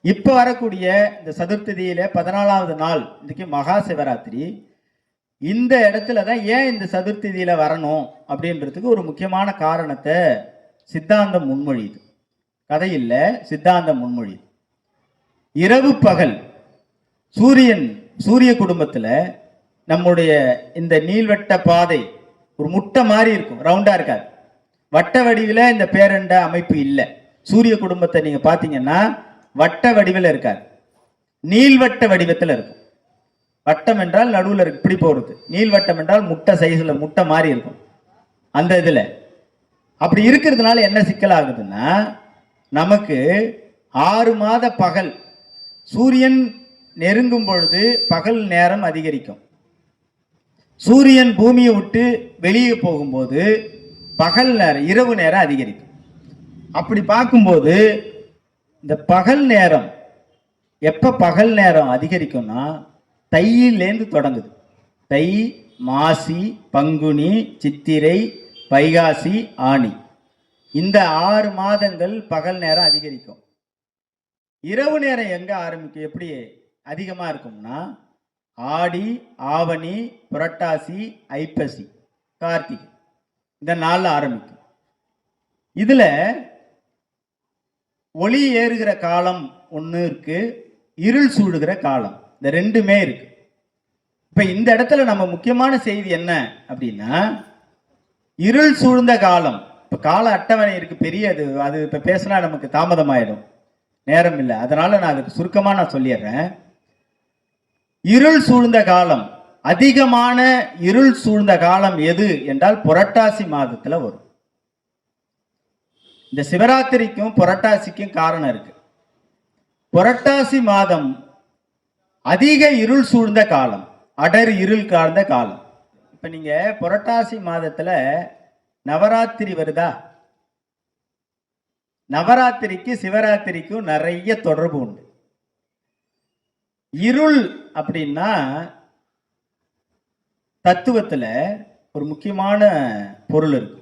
Speaker 1: இப்ப வரக்கூடிய இந்த சதுர்த்திதியில 14வது நாள் இன்னைக்கு மகா சிவராத்திரி. இந்த இடத்துல தான் ஏன் இந்த சதுர்த்திதியில வரணும் அப்படின்றதுக்கு ஒரு முக்கியமான காரணத்தை சித்தாந்தம் முன்மொழியுது. கதை இல்ல, சித்தாந்தம் முன்மொழியுது. இரவு பகல் சூரிய குடும்பத்துல நம்முடைய இந்த நீள்வட்ட பாதை ஒரு முட்டை மாதிரி இருக்கும், ரவுண்டா இருக்காது. வட்ட வடிவில இந்த பேரண்ட அமைப்பு இல்லை. சூரிய குடும்பத்தை நீங்க பாத்தீங்கன்னா வட்ட வடிவில் இருக்காது, நீள்வட்ட வடிவத்தில் இருக்கும். வட்டம் என்றால் நடுவில் இருக்கு, இப்படி போறது. நீள்வட்டம் என்றால் முட்டை சைஸ்ல முட்டை மாதிரி இருக்கும். அந்த இதுல அப்படி இருக்கிறதுனால என்ன சிக்கல் ஆகுதுன்னா, நமக்கு 6 மாத பகல் சூரியன் நெருங்கும் பொழுது பகல் நேரம் அதிகரிக்கும். சூரியன் பூமியை விட்டு வெளியே போகும்போது பகல் நேரம், இரவு நேரம் அதிகரிக்கும். அப்படி பார்க்கும்போது இந்த பகல் நேரம் எப்ப பகல் நேரம் அதிகரிக்கும்னா தையிலேருந்து தொடங்குது. தை, மாசி, பங்குனி, சித்திரை, வைகாசி, ஆனி, இந்த 6 மாதங்கள் பகல் நேரம் அதிகரிக்கும். இரவு நேரம் எங்க ஆரம்பிக்கும், எப்படி அதிகமா இருக்கும்னா ஆடி, ஆவணி, புரட்டாசி, ஐப்பசி, கார்த்திகை, இந்த நாள்ல ஆரம்பிக்கும். இதுல ஒளி ஏறுகிற காலம் ஒண்ணு இருக்கு, இருள் சூடுகிற காலம், இந்த 2மே இருக்கு. இப்ப இந்த இடத்துல நம்ம முக்கியமான செய்தி என்ன அப்படின்னா, இருள் சூழ்ந்த காலம். இப்ப கால அட்டவணை இருக்கு பெரியது, அது இப்ப பேசினா நமக்கு தாமதமாயிடும், நேரம் இல்லை. அதனால நான் அதுக்கு சுருக்கமா நான் சொல்லிடுறேன். இருள் சூழ்ந்த காலம், அதிகமான இருள் சூழ்ந்த காலம் எது என்றால் புரட்டாசி மாதத்துல வரும். இந்த சிவராத்திரிக்கும் புரட்டாசிக்கும் காரணம் இருக்கு. புரட்டாசி மாதம் அதிக இருள் சூழ்ந்த காலம், அடர் இருள் காழ்ந்த காலம். இப்ப நீங்க புரட்டாசி மாதத்துல நவராத்திரி வருதா? நவராத்திரிக்கு சிவராத்திரிக்கும் நிறைய தொடர்பு உண்டு. இருள் அப்படின்னா தத்துவத்துல ஒரு முக்கியமான பொருள் இருக்கு.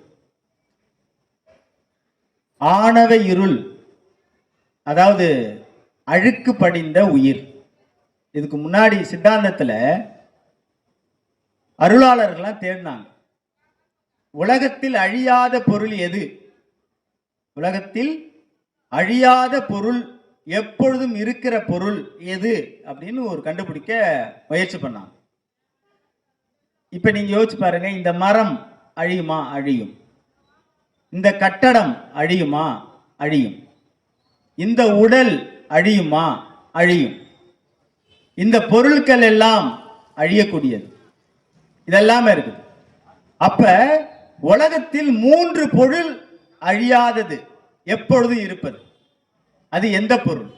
Speaker 1: ஆணவ இருள், அதாவது அழுக்கு படிந்த உயிர். இதுக்கு முன்னாடி சித்தாந்தத்துல அருளாளர்கள்லாம் தேடினாங்க, உலகத்தில் அழியாத பொருள் எது, உலகத்தில் அழியாத பொருள் எப்பொழுதும் இருக்கிற பொருள் எது அப்படின்னு ஒரு கண்டுபிடிக்க முயற்சி பண்ணாங்க. இப்ப நீங்க யோசிச்சு பாருங்க, இந்த மரம் அழியுமா? அழியும். இந்த கட்டடம் அழியுமா? அழியும். இந்த உடல் அழியுமா? அழியும். இந்த பொருட்கள் எல்லாம் அழியக்கூடியது, இதெல்லாம் இருக்குது. அப்ப உலகத்தில் 3 பொருள் அழியாதது எப்பொழுதும் இருப்பது, அது எந்த பொருள்?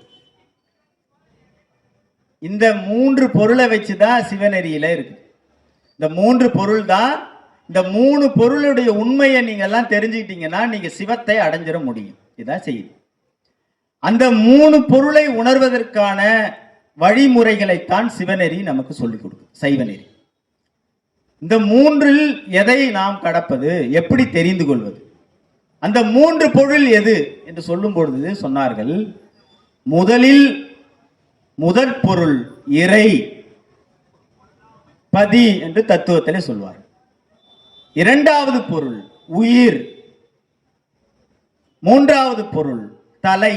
Speaker 1: இந்த 3 பொருளை வச்சுதான் சிவநெறியில இருக்கு. இந்த 3 பொருள் தான். இந்த 3 பொருளுடைய உண்மையை நீங்க எல்லாம் தெரிஞ்சுக்கிட்டீங்கன்னா நீங்க சிவத்தை அடைஞ்சிட முடியும். இதான் செய்யுது. அந்த 3 பொருளை உணர்வதற்கான வழிமுறைகளைத்தான் சிவநெறி நமக்கு சொல்லிக் கொடுக்கும், சைவநெறி. இந்த 3ல் எதை நாம் கடப்பது, எப்படி தெரிந்து கொள்வது? அந்த 3 பொருள் எது என்று சொல்லும் பொழுது சொன்னார்கள், முதற் பொருள் இறை, பதி என்று தத்துவத்திலே சொல்வார். இரண்டாவது பொருள் உயிர், மூன்றாவது பொருள் தலை,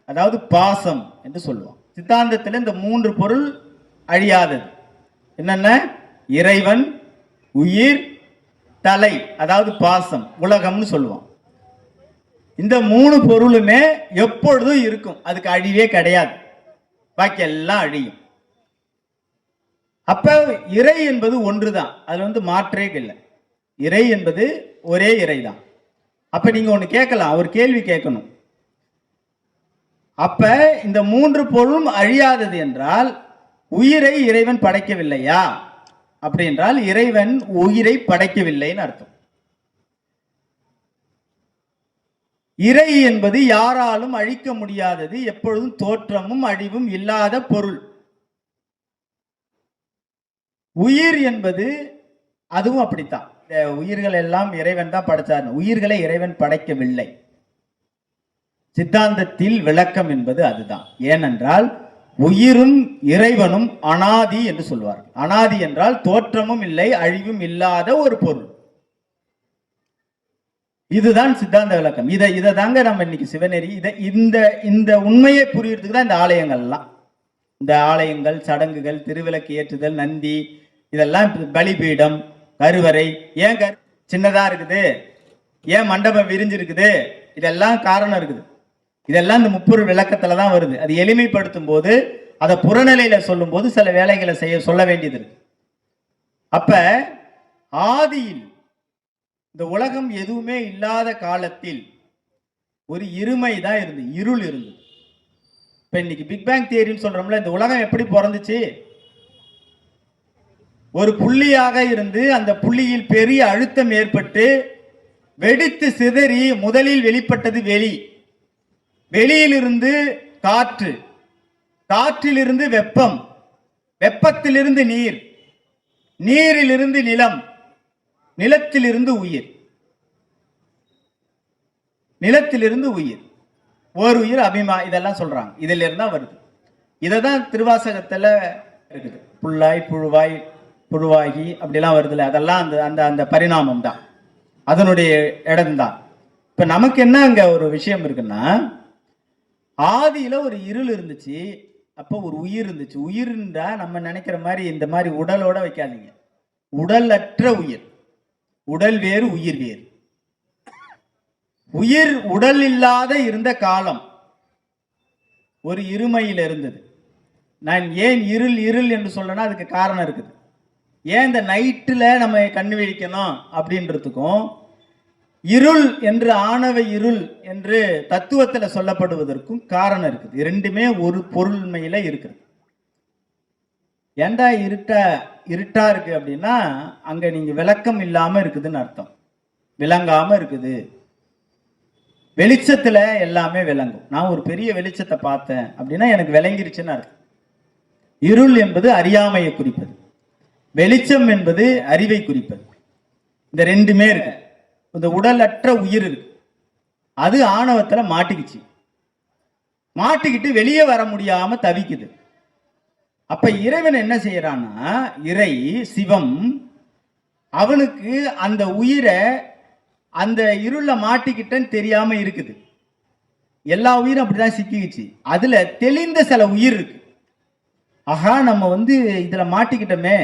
Speaker 1: அதாவது பாசம் என்று சொல்லுவோம். சித்தாந்தத்தில் இந்த மூன்று பொருள் அழியாதது. என்னென்ன? இறைவன், உயிர், தலை, அதாவது பாசம், உலகம்னு சொல்லுவோம். இந்த மூணு பொருளுமே எப்பொழுதும் இருக்கும், அதுக்கு அழிவே கிடையாது, பாக்கி எல்லாம் அழியும். அப்ப இறை என்பது ஒன்றுதான், அதுல மாற்றே இல்லை. இறை என்பது ஒரே இறை தான். அப்ப நீங்க ஒண்ணு கேட்கலாம், ஒரு கேள்வி கேட்கணும். அப்ப இந்த மூன்று பொருளும் அழியாதது என்றால் உயிரை இறைவன் படைக்கவில்லையா? அப்படி என்றால் இறைவன் உயிரை படைக்கவில்லைன்னு அர்த்தம். இறை என்பது யாராலும் அழிக்க முடியாதது, எப்பொழுதும் தோற்றமும் அழிவும் இல்லாத பொருள். உயிர் என்பது அதுவும் அப்படித்தான். இந்த உயிர்கள் எல்லாம் இறைவன் தான் படைச்சார், உயிர்களை இறைவன் படைக்கவில்லை. சித்தாந்தத்தில் விளக்கம் என்பது அதுதான். ஏனென்றால் உயிரும் இறைவனும் அனாதி என்று சொல்வார்கள். அனாதி என்றால் தோற்றமும் இல்லை அழிவும் இல்லாத ஒரு பொருள். இதுதான் சித்தாந்த விளக்கம். இதை தாங்க நம்ம இன்னைக்கு சிவநெறி, இந்த உண்மையை புரியறதுக்கு தான் இந்த ஆலயங்கள்லாம். இந்த ஆலயங்கள், சடங்குகள், திருவிளக்கு ஏற்றுதல், நந்தி, இதெல்லாம் பலிபீடம், கருவறை. ஏன் சின்னதா இருக்குது, ஏன் மண்டபம் விரிஞ்சிருக்குது, இதெல்லாம் காரணம் இருக்குது. இதெல்லாம் இந்த முப்பொருள் விளக்கத்துல தான் வருது. அது எளிமைப்படுத்தும் போது, அதை புறநிலையில சொல்லும் போது சில வேலைகளை சொல்ல வேண்டியது இருக்கு. அப்ப ஆதியில் இந்த உலகம் எதுவுமே இல்லாத காலத்தில் ஒரு இருமை தான் இருந்தது, இருள் இருந்தது. இப்ப இன்னைக்கு பிக் பேங் தியரின்னு சொல்றோம்ல, இந்த உலகம் எப்படி பிறந்துச்சு? ஒரு புள்ளியாக இருந்து அந்த புள்ளியில் பெரிய அழுத்தம் ஏற்பட்டு வெடித்து சிதறி முதலில் வெளிப்பட்டது வெளி, வெளியிலிருந்து காற்று, காற்றிலிருந்து வெப்பம், வெப்பத்திலிருந்து நீர், நீரிலிருந்து நிலம், நிலத்திலிருந்து உயிர், நிலத்திலிருந்து உயிர், ஒரு உயிர் அபிமா, இதெல்லாம் சொல்றாங்க. இதுல இருந்தா வருது. இததான் திருவாசகத்துல இருக்குது. புல்லாய் புழுவாய் புழுவாகி அப்படிலாம் வருதுல்ல, அதெல்லாம் அந்த அந்த பரிணாமம் தான், அதனுடைய இடம்தான். இப்ப நமக்கு என்ன அங்க ஒரு விஷயம் இருக்குன்னா, ஆதியில ஒரு இருள் இருந்துச்சு, அப்போ ஒரு உயிர் இருந்துச்சு. உயிர்ன்றா நம்ம நினைக்கிற மாதிரி இந்த மாதிரி உடலோட வைக்காதீங்க. உடல் அற்ற உயிர். உடல் வேறு உயிர் வேறு. உயிர் உடல் இல்லாத இருந்த காலம் ஒரு இருமையில் இருந்தது. நான் ஏன் இருள் இருள் என்று சொல்றேன்னா அதுக்கு காரணம் இருக்குது. ஏன் இந்த நைட்டுல நம்ம கண்ணு விழிக்கணும் அப்படின்றதுக்கும், இருள் என்று ஆணவ இருள் என்று தத்துவத்துல சொல்லப்படுவதற்கும் காரணம் இருக்குது. இரண்டுமே ஒரு பொருள்மையில இருக்குது. ஏண்டா இருட்டா இருக்கு அப்படின்னா அங்க நீங்க விளக்கம் இல்லாம இருக்குதுன்னு அர்த்தம். விளங்காம இருக்குது. வெளிச்சத்துல எல்லாமே விளங்கும். நான் ஒரு பெரிய வெளிச்சத்தை பார்த்தேன் அப்படின்னா எனக்கு விளங்கிருச்சுன்னு அர்த்தம். இருள் என்பது அறியாமையை குறிப்பது, வெளிச்சம் என்பது அறிவை குறிப்பது. இந்த ரெண்டுமே இருக்கு. இந்த உடலற்ற உயிர் இருக்கு, அது ஆணவத்துல மாட்டிக்கிச்சு. மாட்டிக்கிட்டு வெளியே வர முடியாம தவிக்குது. அப்ப இறைவன் என்ன செய்யறான்னா, இறை சிவம் அவனுக்கு அந்த உயிரை அந்த இருள மாட்டிக்கிட்டன்னு தெரியாம இருக்குது. எல்லா உயிரும் அப்படிதான் சிக்கிக்குச்சு. அதுல தெளிந்த சில உயிர் இருக்கு. ஆஹா, நம்ம இதுல மாட்டிக்கிட்டோமே,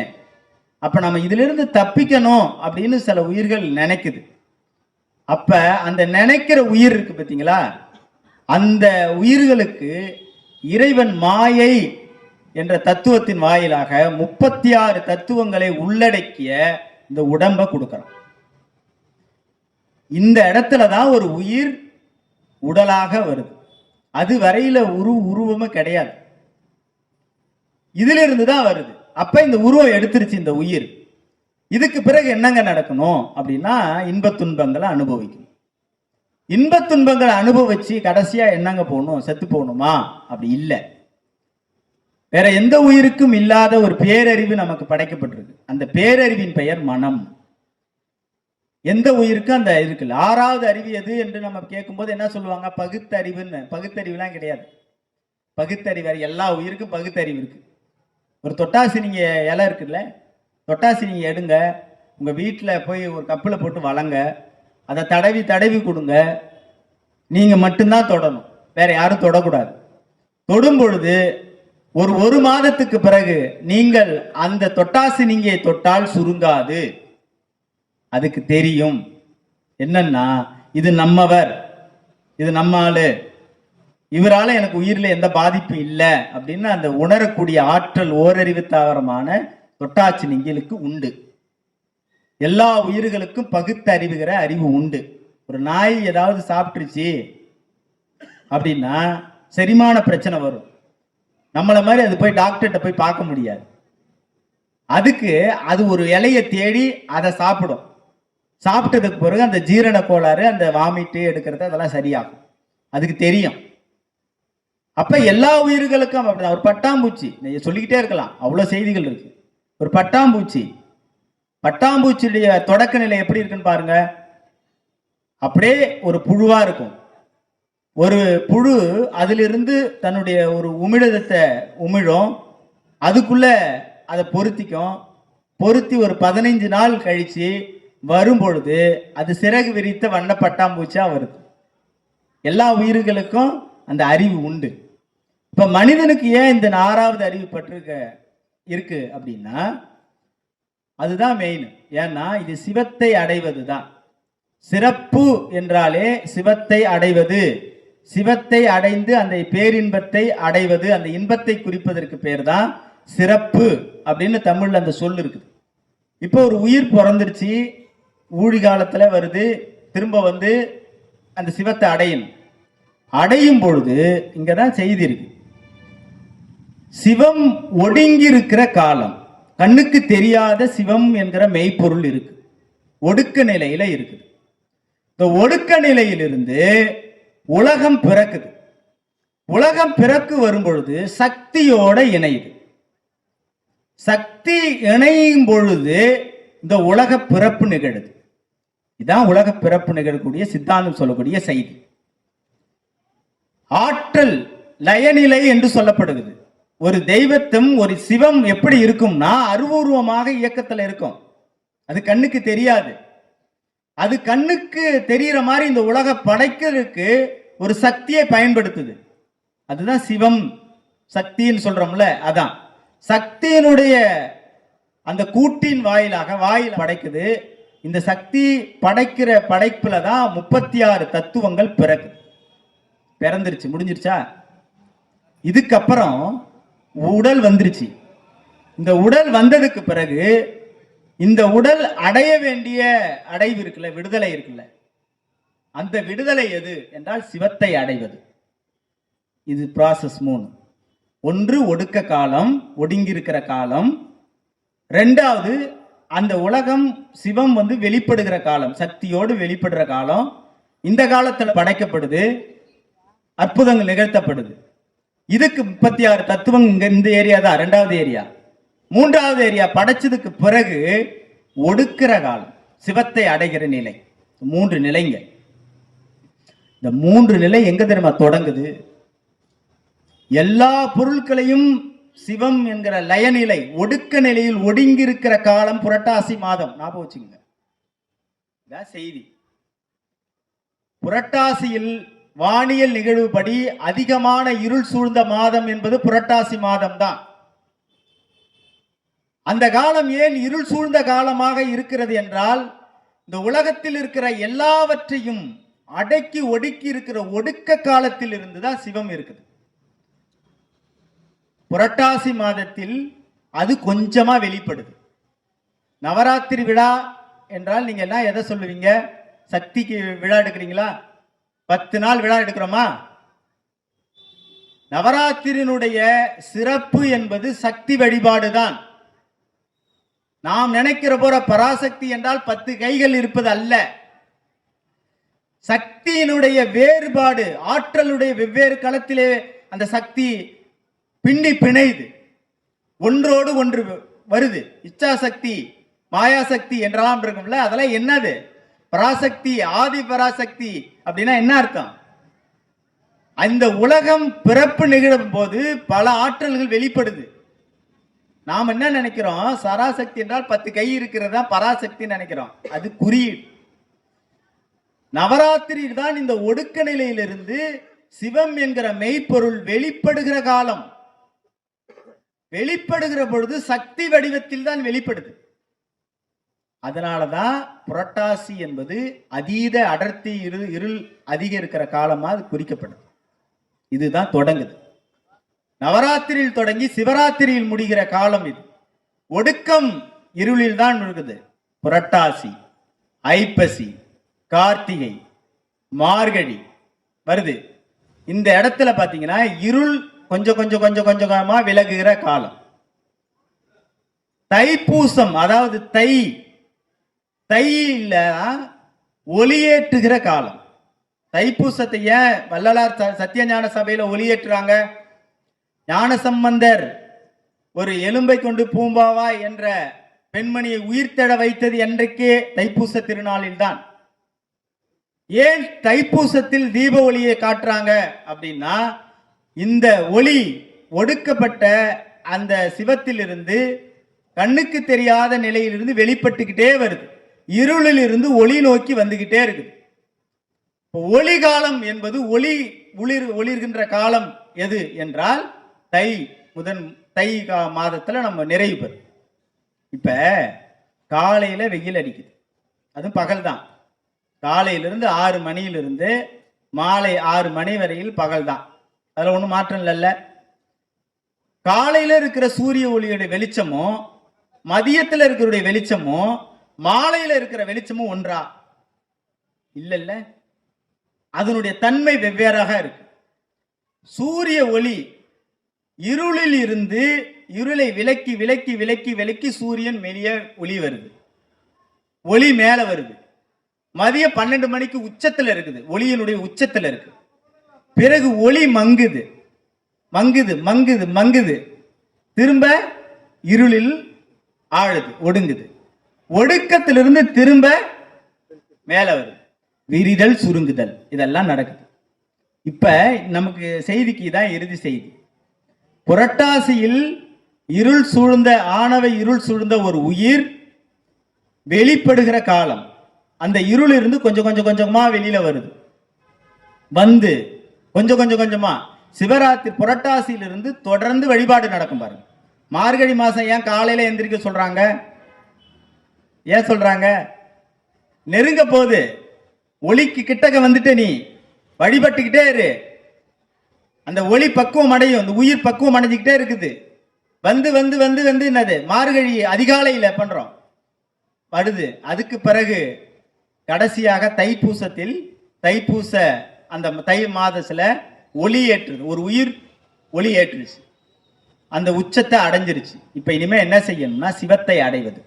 Speaker 1: அப்ப நம்ம இதுல இருந்து தப்பிக்கணும் அப்படின்னு சில உயிர்கள் நினைக்குது. அப்ப அந்த நினைக்கிற உயிர் இருக்கு பார்த்தீங்களா, அந்த உயிர்களுக்கு இறைவன் மாயை என்ற தத்துவத்தின் வாயிலாக 36 தத்துவங்களை உள்ளடக்கிய இந்த உடம்பை கொடுக்கிறான். இந்த இடத்துலதான் ஒரு உயிர் உடலாக வருது. அது வரையில உருவமே கிடையாது, இதுல இருந்துதான் வருது. அப்ப இந்த உருவம் எடுத்துருச்சு இந்த உயிர். இதுக்கு பிறகு என்னங்க நடக்கணும் அப்படின்னா, இன்பத் துன்பங்களை அனுபவிக்கணும். இன்பத் துன்பங்களை அனுபவிச்சு கடைசியா என்னங்க போகணும்? செத்து போகணுமா? அப்படி இல்லை. வேற எந்த உயிருக்கும் இல்லாத ஒரு பேரறிவு நமக்கு படைக்கப்பட்டிருக்கு. அந்த பேரறிவின் பெயர் மனம். எந்த உயிருக்கும் அந்த இருக்குல்ல. 6வது அறிவு எது என்று நம்ம கேட்கும்போது என்ன சொல்லுவாங்க? பகுத்தறிவுன்னு. பகுத்தறிவுலாம் கிடையாது. பகுத்தறிவு எல்லா உயிருக்கும் பகுத்தறிவு இருக்கு. ஒரு தொட்டாசி நீங்க இலை இருக்குல்ல, தொட்டாசி நீங்க எடுங்க, உங்கள் வீட்டில் போய் ஒரு கப்பில் போட்டு வளங்க, அதை தடவி தடவி கொடுங்க. நீங்கள் மட்டும்தான் தொடணும், வேற யாரும் தொடக்கூடாது. தொடும் பொழுது ஒரு மாதத்துக்கு பிறகு நீங்கள் அந்த தொட்டாசினிங்கியை தொட்டால் சுருங்காது. அதுக்கு தெரியும் என்னன்னா இது நம்மவர், இது நம்ம ஆளு, இவரால எனக்கு உயிரில் எந்த பாதிப்பும் இல்லை அப்படின்னு அந்த உணரக்கூடிய ஆற்றல் ஓரறிவு தாவரமான தொட்டாசினிங்களுக்கு உண்டு. எல்லா உயிர்களுக்கும் பகுத்தறிவுகிற அறிவு உண்டு. ஒரு நாய் ஏதாவது சாப்பிட்டுருச்சு அப்படின்னா செரிமான பிரச்சனை வரும். நம்மளை மாதிரி அது போய் டாக்டர்கிட்ட போய் பார்க்க முடியாது. அதுக்கு அது ஒரு இலையை தேடி அதை சாப்பிடும். சாப்பிட்டதுக்கு பிறகு அந்த ஜீரண கோளாறு, அந்த வாமிட்டு எடுக்கிறது அதெல்லாம் சரியாகும். அதுக்கு தெரியும். அப்ப எல்லா உயிர்களுக்கும் அப்படிதான். ஒரு பட்டாம்பூச்சி சொல்லிக்கிட்டே இருக்கலாம், அவ்வளவு செய்திகள் இருக்கு. ஒரு பட்டாம்பூச்சியுடைய தொடக்க நிலை எப்படி இருக்குன்னு பாருங்க. அப்படியே ஒரு புழுவா இருக்கும். ஒரு புழு அதிலிருந்து தன்னுடைய ஒரு உமிழத்தை உமிழும், அதுக்குள்ள அதை பொருத்திக்கும். பொருத்தி ஒரு 15 நாள் கழிச்சு வரும் பொழுது அது சிறகு விரித்த வண்ண பட்டாம்பூச்சியா வருது. எல்லா உயிர்களுக்கும் அந்த அறிவு உண்டு. இப்ப மனிதனுக்கு ஏன் இந்த 6வது அறிவு பற்றிருக்க இருக்கு அப்படின்னா அதுதான் மெயின். ஏன்னா இது சிவத்தை அடைவது தான். சிறப்பு என்றாலே சிவத்தை அடைவது, சிவத்தை அடைந்து அந்த பேரின்பத்தை அடைவது, அந்த இன்பத்தை குறிப்பதற்கு பேர் தான் சிறப்பு அப்படின்னு தமிழ்ல அந்த சொல் இருக்குது. இப்போ ஒரு உயிர் பிறந்துருச்சு, ஊழி காலத்துல வருது, திரும்ப வந்து அந்த சிவத்தை அடையணும். அடையும் பொழுது இங்கதான் செய்தி இருக்கு. சிவம் ஒடுங்கி இருக்கிற காலம், கண்ணுக்கு தெரியாத சிவம் என்கிற மெய்ப்பொருள் இருக்கு, ஒடுக்க நிலையில இருக்குது. இந்த ஒடுக்க நிலையிலிருந்து உலகம் பிறக்குது. உலகம் பிறக்கு வரும் பொழுது சக்தியோட இணையுது. சக்தி இணையும் பொழுது இந்த உலக பிறப்பு நிகழுது. இதான் உலக பிறப்பு நிகழக்கூடிய சித்தாந்தம் சொல்லக்கூடிய செய்தி. ஆற்றல் லயநிலை என்று சொல்லப்படுகிறது. ஒரு தெய்வத்தும் ஒரு சிவம் எப்படி இருக்கும்னா அருவூர்வமாக இயக்கத்தில் இருக்கும். அது கண்ணுக்கு தெரியாது. அது கண்ணுக்கு தெரிகிற மாதிரி இந்த உலக படைக்கிறதுக்கு ஒரு சக்தியை பயன்படுத்துது. அதுதான் சிவம் சக்தின்னு சொல்றோம்ல. அதான் சக்தியினுடைய அந்த கூட்டின் வாயிலாக படைக்குது. இந்த சக்தி படைக்கிற படைப்புல தான் 36 தத்துவங்கள் பிறந்துருச்சு, முடிஞ்சிருச்சா? இதுக்கப்புறம் உடல் வந்துருச்சு. இந்த உடல் வந்ததுக்கு பிறகு இந்த உடல் அடைய வேண்டிய அடைவு இருக்குல்ல, விடுதலை இருக்குல்ல, அந்த விடுதலை எது என்றால் சிவத்தை அடைவது. இது ப்ராசஸ் 3. ஒன்று ஒடுக்க காலம், ஒடுங்கி இருக்கிற காலம். 2வது அந்த உலகம் சிவம் வந்து வெளிப்படுகிற காலம், சக்தியோடு வெளிப்படுற காலம். இந்த காலத்துல படைக்கப்படுது, அற்புதங்கள் நிகழ்த்தப்படுது. இதுக்கு 36 தத்துவம் இந்த ஏரியா தான் 2வது ஏரியா. 3வது ஏரியா படைச்சதுக்கு பிறகு ஒடுக்கிற காலம், சிவத்தை அடைகிற நிலை. 3 நிலைங்க. இந்த 3 நிலை எங்க தெரியுமா தொடங்குது? எல்லா பொருட்களையும் சிவம் என்கிற லயநிலை, ஒடுக்க நிலையில் ஒடுங்கி இருக்கிற காலம் புரட்டாசி மாதம். ஞாபகம் வச்சுங்க, செய்தி. புரட்டாசியில் வானியல் நிகழ்வுபடி அதிகமான இருள் சூழ்ந்த மாதம் என்பது புரட்டாசி மாதம் தான். அந்த காலம் ஏன் இருள் சூழ்ந்த காலமாக இருக்கிறது என்றால் இந்த உலகத்தில் இருக்கிற எல்லாவற்றையும் அடக்கி ஒடுக்கி இருக்கிற ஒடுக்க காலத்தில் இருந்துதான் சிவம் இருக்குது. புரட்டாசி மாதத்தில் அது கொஞ்சமா வெளிப்படுது. நவராத்திரி விழா என்றால் நீங்க எல்லாம் எதை சொல்லுவீங்க? சக்திக்கு விழா எடுக்கிறீங்களா? 10 நாள் விழா எடுக்கிறோமா? நவராத்திரியினுடைய சிறப்பு என்பது சக்தி வழிபாடுதான். நாம் நினைக்கிற போற பராசக்தி என்றால் 10 கைகள் இருப்பது அல்ல. சக்தியினுடைய வேறுபாடு, ஆற்றலுடைய வெவ்வேறு களத்திலே அந்த சக்தி பின்னி பிணைது, ஒன்றோடு ஒன்று வருது. இச்சா சக்தி, மாயாசக்தி என்றெல்லாம் இருக்கும்ல, அதெல்லாம் என்னது? பராசக்தி, ஆதி பராசக்தி அப்படின்னா என்ன அர்த்தம்? அந்த உலகம் பிறப்பு நிகழும் போது பல ஆற்றல்கள் வெளிப்படுது. நாம் என்ன நினைக்கிறோம், சராசக்தி என்றால் 10 கை இருக்கிறதா பராசக்தி நினைக்கிறோம். அது குறியீடு. நவராத்திரியில் தான் இந்த ஒடுக்க நிலையிலிருந்து சிவம் என்கிற மெய்ப்பொருள் வெளிப்படுகிற காலம். வெளிப்படுகிற பொழுது சக்தி வடிவத்தில் தான் வெளிப்படுது. அதனாலதான் புரட்டாசி என்பது அதீத அடர்த்தி இருள் அதிக இருக்கிற காலமா அது குறிக்கப்படுது. இதுதான் தொடங்குது. நவராத்திரியில் தொடங்கி சிவராத்திரியில் முடிகிற காலம் இது. ஒடுக்கம் இருளில் தான் இருக்குது. புரட்டாசி, ஐப்பசி, கார்த்திகை, மார்கழி வருது. இந்த இடத்துல பாத்தீங்கன்னா இருள் கொஞ்சம் கொஞ்சம் கொஞ்சம் கொஞ்சமா விலகுகிற காலம். தைப்பூசம், அதாவது தையில ஒளியேற்றுகிற காலம். தைப்பூசத்தை ஏன் வள்ளலார் சத்தியஞான சபையில ஒளியேற்றுறாங்க? ஞானசம்பந்தர் ஒரு எலும்பை கொண்டு பூம்பாவா என்ற பெண்மணியை உயிர்த்தெழ வைத்தது என்றைக்கே தைப்பூச திருநாளில் தான். ஏன் தைப்பூசத்தில் தீப ஒளியை காட்டுறாங்க அப்படின்னா, இந்த ஒளி ஒடுக்கப்பட்ட அந்த சிவத்திலிருந்து கண்ணுக்கு தெரியாத நிலையிலிருந்து வெளிப்பட்டுக்கிட்டே வருது. இருளில் இருந்து ஒளி நோக்கி வந்துகிட்டே இருக்குது. ஒளி காலம் என்பது ஒளிர்கின்ற காலம் எது என்றால் தை மாதத்துல நம்ம நிறைவு பெறும். இப்ப காலையில வெயில் அடிக்குது, அது பகல் தான். காலையிலிருந்து 6 மணியிலிருந்து மாலை 6 மணி வரையில் பகல் தான். அதுல ஒன்றும் மாற்றம் இல்லைல்ல. காலையில இருக்கிற சூரிய ஒளியுடைய வெளிச்சமும் மதியத்துல இருக்கிற வெளிச்சமும் மாலையில இருக்கிற வெளிச்சமும் ஒன்றா இல்ல. அதனுடைய தன்மை வெவ்வேறாக இருக்கு. சூரிய ஒளி இருளில் இருந்து இருளை விலக்கி விலக்கி விலக்கி விலக்கி சூரியன் வெளியே ஒளி வருது, ஒளி மேல வருது. மதியம் 12 மணிக்கு உச்சத்துல இருக்குது, ஒளியினுடைய உச்சத்துல இருக்கு. பிறகு ஒளி மங்குது மங்குது மங்குது மங்குது, திரும்ப இருளில் ஆழுது, ஒடுங்குது. ஒடுக்கத்திலிருந்து திரும்ப மேல வருது, விரிதல் சுருங்குதல், இதெல்லாம் நடக்குது. இப்ப நமக்கு செய்திக்கு தான் இறுதி செய்தி. புரட்டாசியில் இருள் சூழ்ந்த ஆணவ இருள் சூழ்ந்த ஒரு உயிர் வெளிப்படுகிற காலம். அந்த இருள் இருந்து கொஞ்சம் கொஞ்சம் கொஞ்சமா வெளியில வருது. வந்து கொஞ்சம் கொஞ்சம் கொஞ்சமா சிவராத்திரி புரட்டாசியிலிருந்து தொடர்ந்து வழிபாடு நடக்கும் பாருங்க. மார்கழி மாசம் ஏன் காலையில எந்திரிக்க சொல்றாங்க? ஏன் சொல்றாங்க? நெருங்க போது ஒளிக்கு கிட்டக்க வந்துட்டு நீ வழிபட்டுக்கிட்டே இரு. அந்த ஒளி பக்குவம் அடையும், அந்த உயிர் பக்குவம் அடைஞ்சுக்கிட்டே இருக்குது. வந்து வந்து வந்து வந்து என்னது மார்கழி அதிகாலையில பண்றோம் வருது. அதுக்கு பிறகு கடைசியாக தைப்பூசத்தில் தைப்பூச அந்த தை மாதத்துல ஒளி ஏற்றுது. ஒரு உயிர் ஒளி ஏற்றுச்சு, அந்த உச்சத்தை அடைஞ்சிருச்சு. இப்ப இனிமே என்ன செய்யணும்னா சிவத்தை அடைவது.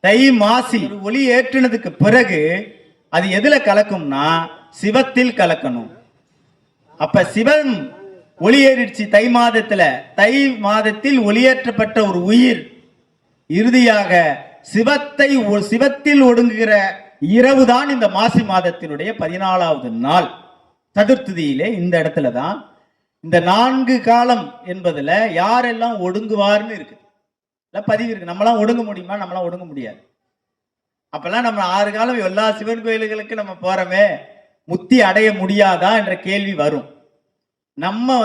Speaker 1: தை மாசி ஒளி ஏற்றினதுக்கு பிறகு அது எதுல கலக்கும்னா சிவத்தில் கலக்கணும். அப்ப சிவன் ஒளியேறிடுச்சு தை மாதத்துல. தை மாதத்தில் ஒளியேற்றப்பட்ட ஒரு உயிர் இறுதியாக சிவத்தில் ஒடுங்குகிற இரவுதான் இந்த மாசி மாதத்தினுடைய 14வது நாள் சதுர்த்தியிலே. இந்த இடத்துல தான் இந்த 4 காலம் என்பதுல யாரெல்லாம் ஒடுங்குவார்னு இருக்கு, பதிவு இருக்கு. நம்மளாம் ஒடுங்க முடியுமா? நம்மளாம் ஒடுங்க முடியாது. அப்பெல்லாம் நம்ம 6 காலம் எல்லா சிவன் கோயில்களுக்கு நம்ம போறோமே, முத்தி அடைய முடியாதா என்ற கேள்வி வரும். நம்ம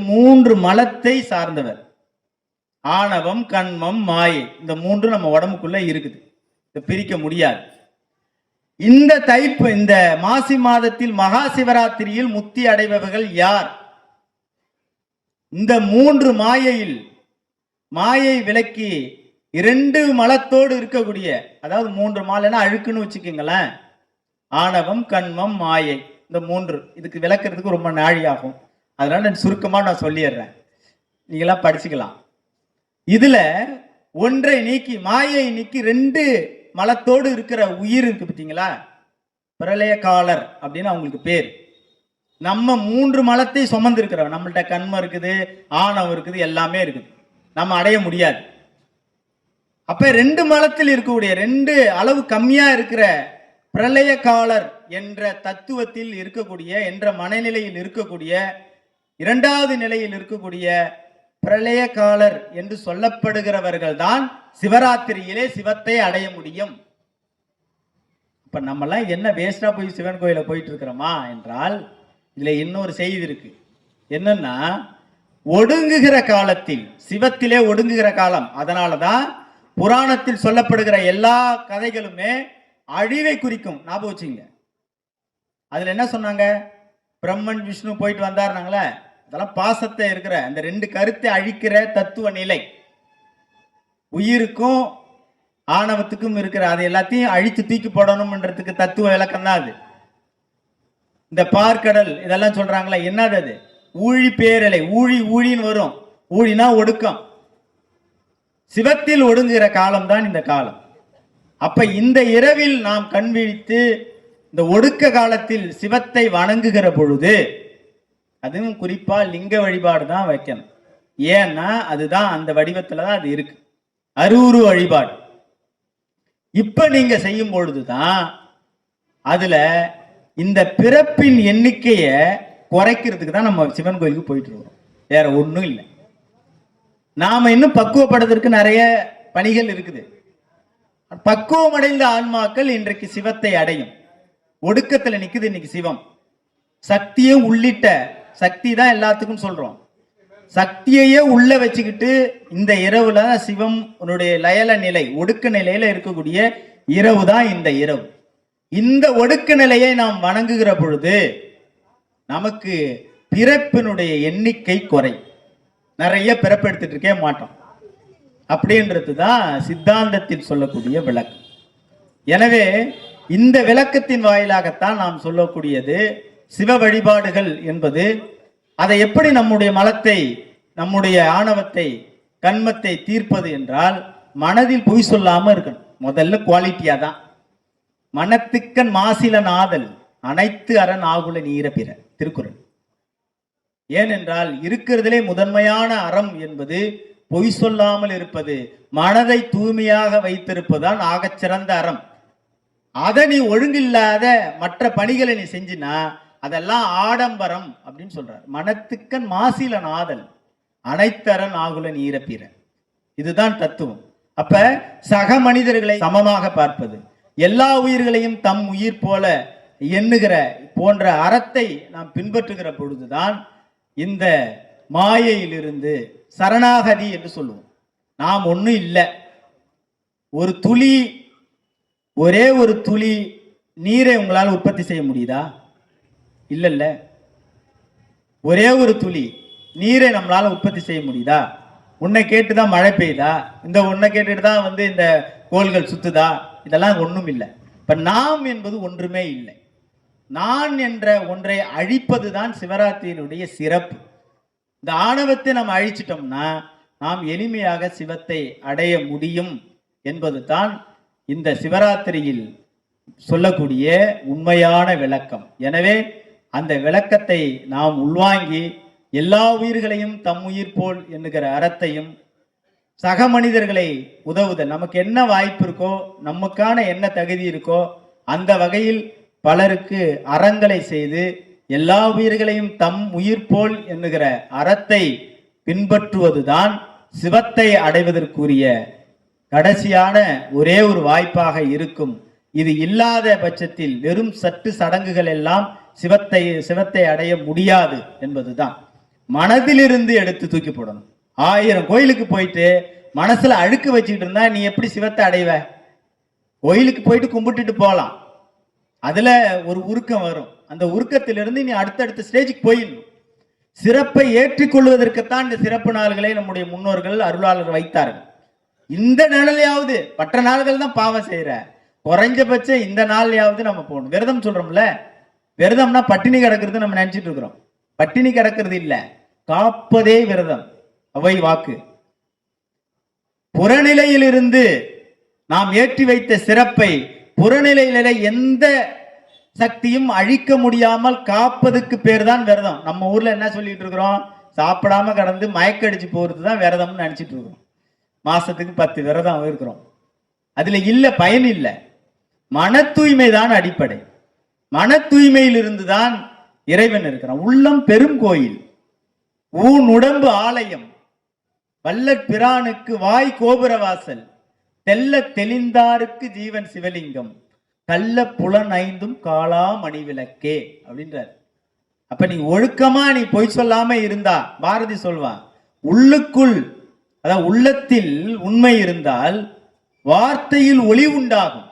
Speaker 1: 3 மலத்தை சார்ந்தவர். ஆணவம், கண்மம், மாயை, இந்த 3 நம்ம உடம்புக்குள்ள இருக்குது, இதை பிரிக்க முடியாது. இந்த மாசி மாதத்தில் மகா சிவராத்திரியில் முத்தி அடைபவர்கள் யார்? இந்த 3 மாயை விலக்கி 2 மலத்தோடு இருக்கக்கூடிய, அதாவது 3 மாலைன்னா அழுக்குன்னு வச்சுக்கீங்களேன். ஆணவம், கண்மம், மாயை, இந்த 3 இதுக்கு விளக்குறதுக்கு ரொம்ப நாழி ஆகும். அதனால நான் சுருக்கமா நான் சொல்லிடுறேன், நீங்களாம் படிச்சுக்கலாம். இதுல ஒன்றை நீக்கி மாயை நீக்கி 2 மலத்தோடு இருக்கிற உயிர் இருக்கு பார்த்தீங்களா, பிரளயகாலர் அப்படின்னு அவங்களுக்கு பேர். நம்ம 3 மலத்தை சுமந்து இருக்கிறோம். நம்மள்ட்ட கண்மம் இருக்குது, ஆணவம் இருக்குது, எல்லாமே இருக்குது, நம்ம அடைய முடியாது. அப்ப 2 மலத்தில் இருக்கக்கூடிய 2 அளவு கம்மியா இருக்கிற பிரளயகாலர் என்ற தத்துவத்தில் இருக்கக்கூடிய, என்ற மனநிலையில் இருக்கக்கூடிய, 2வது நிலையில் இருக்கக்கூடிய பிரளயகாலர் என்று சொல்லப்படுகிறவர்கள் தான் சிவராத்திரியிலே சிவத்தை அடைய முடியும். இப்ப நம்மலாம் என்ன வேஸ்டா போய் சிவன் கோயில போயிட்டு இருக்கிறோமா என்றால், இதுல இன்னொரு செய்தி இருக்கு. என்னன்னா, ஒடுங்குகிற காலத்தில், சிவத்திலே ஒடுங்குகிற காலம். அதனாலதான் புராணத்தில் சொல்லப்படுகிற எல்லா கதைகளுமே அழிவை குறிக்கும். ஞாபகம் வச்சுங்க. அதுல என்ன சொன்னாங்க? பிரம்மன் விஷ்ணு போயிட்டு வந்தாருனாங்களே, அதெல்லாம் பாசத்தை இருக்கிற அந்த ரெண்டு கருத்தை அழிக்கிற தத்துவ நிலை. உயிருக்கும் ஆணவத்துக்கும் இருக்கிற அதை எல்லாத்தையும் அழித்து தூக்கி போடணும்ன்றதுக்கு தத்துவ விளக்கம் தான் அது. இந்த பார்க்கடல் இதெல்லாம் சொல்றாங்களா, என்னது அது? ஊழி பேரலை. ஊழின்னு வரும். ஊழினா ஒடுக்கம். சிவத்தில் ஒடுங்குகிற காலம் தான் இந்த காலம். அப்ப இந்த இரவில் நாம் கண் விழித்து இந்த ஒடுக்க காலத்தில் சிவத்தை வணங்குகிற பொழுது, அதுவும் குறிப்பா லிங்க வழிபாடு தான் வைக்கணும். ஏன்னா அதுதான் அந்த வடிவத்துல தான் அது இருக்கு, அருவுரு வழிபாடு. இப்ப நீங்க செய்யும் பொழுதுதான் அதுல இந்த பிறப்பின் எண்ணிக்கையை குறைக்கிறதுக்கு தான் நம்ம சிவன் கோயிலுக்கு போயிட்டு இருக்கோம். வேற ஒண்ணும் இல்லை. நாம இன்னும் பக்குவப்படுவதற்கு நிறைய பணிகள் இருக்குது. பக்குவமடைந்த ஆன்மாக்கள் இன்றைக்கு சிவத்தை அடையும். ஒடுக்கத்துல நிக்குது இன்னைக்கு சிவம். சக்தியும் உள்ளிட்ட சக்தி தான் எல்லாத்துக்கும் சொல்றோம். சக்தியையே உள்ள வச்சுக்கிட்டு இந்த இரவுல சிவம் உன்னுடைய லயல நிலை, ஒடுக்க நிலையில இருக்கக்கூடிய இரவு தான் இந்த இரவு. இந்த ஒடுக்க நிலையை நாம் வணங்குகிற பொழுது நமக்கு பிறப்பினுடைய எண்ணிக்கை குறை. நிறைய பிறப்பெடுத்துட்டு இருக்கே மாட்டோம். அப்படின்றது தான் சித்தாந்தத்தில் சொல்லக்கூடிய விளக்கம். எனவே இந்த விளக்கத்தின் வாயிலாகத்தான் நாம் சொல்லக்கூடியது சிவ வழிபாடுகள் என்பது. அதை எப்படி நம்முடைய மலத்தை, நம்முடைய ஆணவத்தை, கண்மத்தை தீர்ப்பது என்றால், மனதில் பொய் சொல்லாம இருக்கணும். முதல்ல குவாலிட்டியா தான். மனத்துக்கண் மாசில நாதல் அனைத்து அரண் ஆகுல நீர பிற, திருக்குறள். ஏனென்றால் இருக்கிறதிலே முதன்மையான அறம் என்பது பொய் சொல்லாமல் இருப்பது, மனதை தூய்மையாக வைத்திருப்பதுதான் ஆகச்சிறந்த அறம். அதை நீ ஒழுங்கில்லாத மற்ற பணிகளை நீ செஞ்சினா அதெல்லாம் ஆடம்பரம் அப்படின்னு சொல்றார். மனத்துக்கண் மாசில நாதல் அனைத்தரன் ஆகுல நீரப்பிற, இதுதான் தத்துவம். அப்ப சக மனிதர்களை சமமாக பார்ப்பது, எல்லா உயிர்களையும் தம் உயிர் போல எண்ணுகிற போன்ற அறத்தை நாம் பின்பற்றுகிற பொழுதுதான் இந்த மாயையிலிருந்து சரணாகதி என்று சொல்லுவோம். நாம் ஒன்றும் இல்லை. ஒரு துளி, ஒரே ஒரு துளி நீரை உங்களால் உற்பத்தி செய்ய முடியுதா? இல்ல. ஒரே ஒரு துளி நீரை நம்மளால உற்பத்தி செய்ய முடியுதா? உன்னை கேட்டுதான் மழை பெய்யுதா? இந்த உன்னை கேட்டுட்டு தான் இந்த கோள்கள் சுத்துதா? இதெல்லாம் ஒண்ணும் இல்லை. இப்ப நாம் என்பது ஒன்றுமே இல்லை. நான் என்ற ஒன்றை அழிப்பது தான் சிவராத்திரியினுடைய சிறப்பு. இந்த ஆணவத்தை நாம் அழிச்சிட்டோம்னா நாம் எளிமையாக சிவத்தை அடைய முடியும் என்பது தான் இந்த சிவராத்திரியில் சொல்லக்கூடிய உண்மையான விளக்கம். எனவே அந்த விளக்கத்தை நாம் உள்வாங்கி எல்லா உயிர்களையும் தம் உயிர் போல் என்கிற அறத்தையும், சக மனிதர்களை உதவுதல், நமக்கு என்ன வாய்ப்பு இருக்கோ, நமக்கான என்ன தகுதி இருக்கோ அந்த வகையில் பலருக்கு அறங்களை செய்து எல்லா உயிர்களையும் தம் உயிர் போல் என்கிற அறத்தை பின்பற்றுவதுதான் சிவத்தை அடைவதற்குரிய கடைசியான ஒரே ஒரு வாய்ப்பாக இருக்கும். இது இல்லாத பட்சத்தில் வெறும் சட்டு சடங்குகள் எல்லாம் சிவத்தை அடைய முடியாது என்பதுதான். மனதிலிருந்து எடுத்து தூக்கி போடணும். 1000 கோயிலுக்கு போயிட்டு மனசுல அழுக்கு வச்சுக்கிட்டு இருந்தா நீ எப்படி சிவத்தை அடைவ? கோயிலுக்கு போயிட்டு கும்பிட்டுட்டு போகலாம், அதுல ஒரு உருக்கம் வரும். அந்த உருக்கத்திலிருந்து நீ அடுத்தடுத்த ஸ்டேஜுக்கு போயிடணும். சிறப்பை ஏற்றுக்கொள்வதற்குத்தான் இந்த சிறப்பு நாள்களை நம்முடைய முன்னோர்கள் அருளாளர் வைத்தார்கள். இந்த நாளையாவது, மற்ற நாள்கள் தான் பாவம் செய்யற, குறைஞ்சபட்சம் இந்த நாளையாவது நம்ம போகணும். விரதம் சொல்றோம்ல, விரதம்னா பட்டினி கிடக்கிறது நம்ம நினைச்சிட்டு இருக்கிறோம். பட்டினி கிடக்கிறது இல்ல, காப்பதே விரதம். அவை வாக்கு. புறநிலையிலிருந்து நாம் ஏற்றி வைத்த சிறப்பை புறநிலையில எந்த சக்தியும் அழிக்க முடியாமல் காப்பதுக்கு பேர் தான் விரதம். நம்ம ஊர்ல என்ன சொல்லிட்டு இருக்கிறோம்? சாப்பிடாம கடந்து மயக்கடிச்சு போறது தான் விரதம்னு நினைச்சிட்டு இருக்கிறோம். மாசத்துக்கு 10 விரதம் இருக்கிறோம். அதுல இல்ல, பயன் இல்லை. மன தூய்மை தான் அடிப்படை. மன தூய்மையிலிருந்து தான் இறைவன் இருக்கிறான். உள்ளம் பெரும் கோயில், ஊன் உடம்பு ஆலயம், வல்லற் பிரானுக்கு வாய் கோபுரவாசல், தெல்ல தெளிந்தாருக்கு ஜீவன் சிவலிங்கம், கள்ள புலன் ஐந்தும் காளா மணி விளக்கே அப்படின்றார். அப்ப நீ ஒழுக்கமா நீ பொய் சொல்லாம இருந்தா, பாரதி சொல்வான், உள்ளுக்குள் அதாவது உள்ளத்தில் உண்மை இருந்தால் வார்த்தையில் ஒளி உண்டாகும்.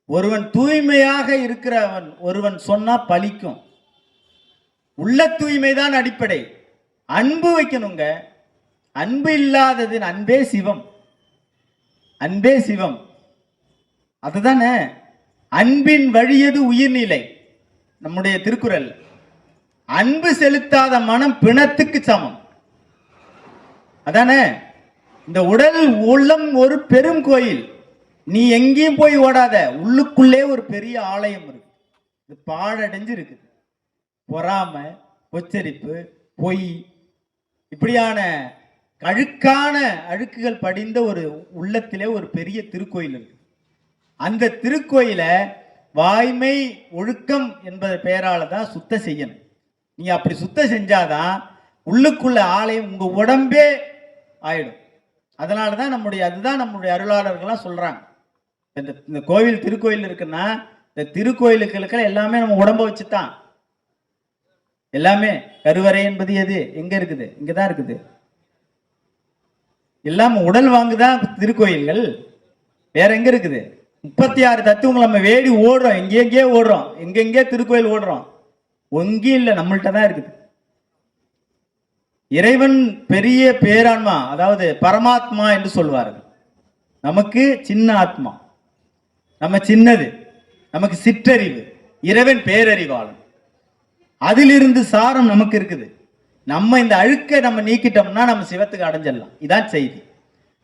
Speaker 1: ஒருவன் தூய்மையாக இருக்கிறவன் ஒருவன் சொன்னா பலிக்கும். உள்ள தூய்மைதான் அடிப்படை. அன்பு வைக்கணுங்க. அன்பு இல்லாதது அன்பே சிவம். அன்பே சிவம். அதுதானே அன்பின் வழியது உயிர்நிலை. நம்முடைய திருக்குறள், அன்பு செலுத்தாத மனம் பிணத்துக்கு சமம். அதானே இந்த உடல் உள்ளம் ஒரு பெரும் கோயில். நீ எங்கேயும் போய் ஓடாத, உள்ளுக்குள்ளே ஒரு பெரிய ஆலயம் இருக்கு. இது பாழடைஞ்சு இருக்குது. பொறாமை, பொச்சரிப்பு, பொய், இப்படியான அழுக்கான அழுக்குகள் படிந்த ஒரு உள்ளத்திலே ஒரு பெரிய திருக்கோயில் இருக்கு. அந்த திருக்கோயிலை வாய்மை ஒழுக்கம் என்பது பெயரால தான் சுத்தம் செய்யணும். நீ அப்படி சுத்தம் செஞ்சாதான் உள்ளுக்குள்ள ஆலயம் உங்க உடம்பே ஆயிடும். அதனாலதான் அதுதான் நம்முடைய அருளாளர்கள்லாம் சொல்றாங்க. இந்த கோவில் திருக்கோயில் இருக்குன்னா இந்த திருக்கோயிலுக்களுக்கு எல்லாமே நம்ம உடம்ப வச்சுதான். எல்லாமே கருவறை என்பது எது எங்க இருக்குது? இங்கதான் இருக்குது. எல்லாம் உடல் வாங்குதான் திருக்கோயில்கள். வேற எங்க இருக்குது? 36 தத்துவங்கள் நம்ம வேடி ஓடுறோம், எங்கெங்கே ஓடுறோம், எங்கெங்கே திருக்கோயில் ஓடுறோம். ஒங்கி இல்லை, நம்மள்கிட்ட தான் இருக்குது. இறைவன் பெரிய பேரான்மா, அதாவது பரமாத்மா என்று சொல்வார்கள். நமக்கு சின்ன ஆத்மா, நம்ம சின்னது, நமக்கு சிற்றறிவு. இறைவன் பேரறிவாளன். அதிலிருந்து சாரம் நமக்கு இருக்குது. நம்ம இந்த அழுக்கை நம்ம நீக்கிட்டோம்னா நம்ம சிவத்துக்கு அடைஞ்சிடலாம். இதான் செய்தி.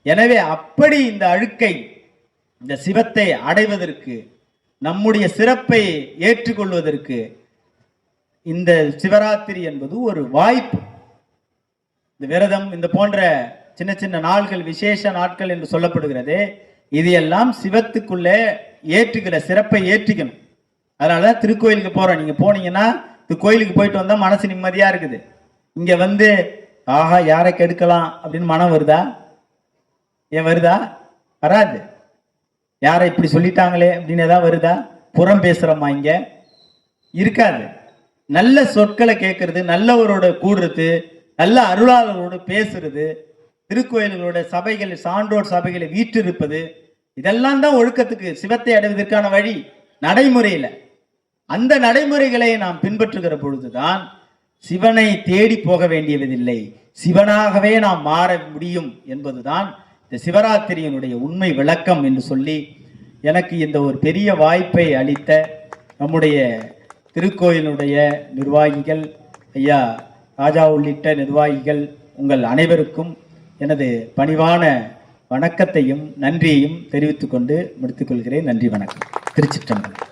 Speaker 1: எனவே அப்படி இந்த அழுக்கை, இந்த சிவத்தை அடைவதற்கு, நம்முடைய சிறப்பை ஏற்றுக்கொள்வதற்கு இந்த சிவராத்திரி என்பது ஒரு வாய்ப்பு. இந்த விரதம், இந்த போன்ற சின்ன சின்ன நாட்கள், விசேஷ நாட்கள் என்று சொல்லப்படுகிறது. இது எல்லாம் சிவத்துக்குள்ளே ஏற்றுக்கிற சிறப்பை ஏற்றிக்கணும். அதனாலதான் திருக்கோயிலுக்கு போறோம். நீங்க போனீங்கன்னா கோயிலுக்கு போயிட்டு வந்தா மனசு நிம்மதியா இருக்குது. இங்க வந்து ஆஹா யாரை கெடுக்கலாம் அப்படின்னு மனம் வருதா? ஏன் வருதா? வராது. யாரை இப்படி சொல்லிட்டாங்களே அப்படின்னு ஏதாவது வருதா? புறம் பேசுறோமா? இங்க இருக்காது. நல்ல சொற்களை கேட்கறது, நல்லவரோட கூடுறது, நல்ல அருளாளரோடு பேசுறது, திருக்கோயில்களோட சபைகள், சான்றோர் சபைகளை வீற்றிருப்பது, இதெல்லாம் தான் ஒழுக்கத்துக்கு, சிவத்தை அடைவதற்கான வழி. நடைமுறையில அந்த நடைமுறைகளை நாம் பின்பற்றுகிற பொழுதுதான் சிவனை தேடி போக வேண்டியதில்லை, சிவனாகவே நாம் மாற முடியும் என்பதுதான் இந்த சிவராத்திரியினுடைய உண்மை விளக்கம் என்று சொல்லி, எனக்கு இந்த ஒரு பெரிய வாய்ப்பை அளித்த நம்முடைய திருக்கோயிலுடைய நிர்வாகிகள், ஐயா ராஜா உள்ளிட்ட நிர்வாகிகள், உங்கள் அனைவருக்கும் எனது பணிவான வணக்கத்தையும் நன்றியையும் தெரிவித்துக் கொண்டு முடித்துக் கொள்கிறேன். நன்றி, வணக்கம். திருச்சிற்றம்பலம்.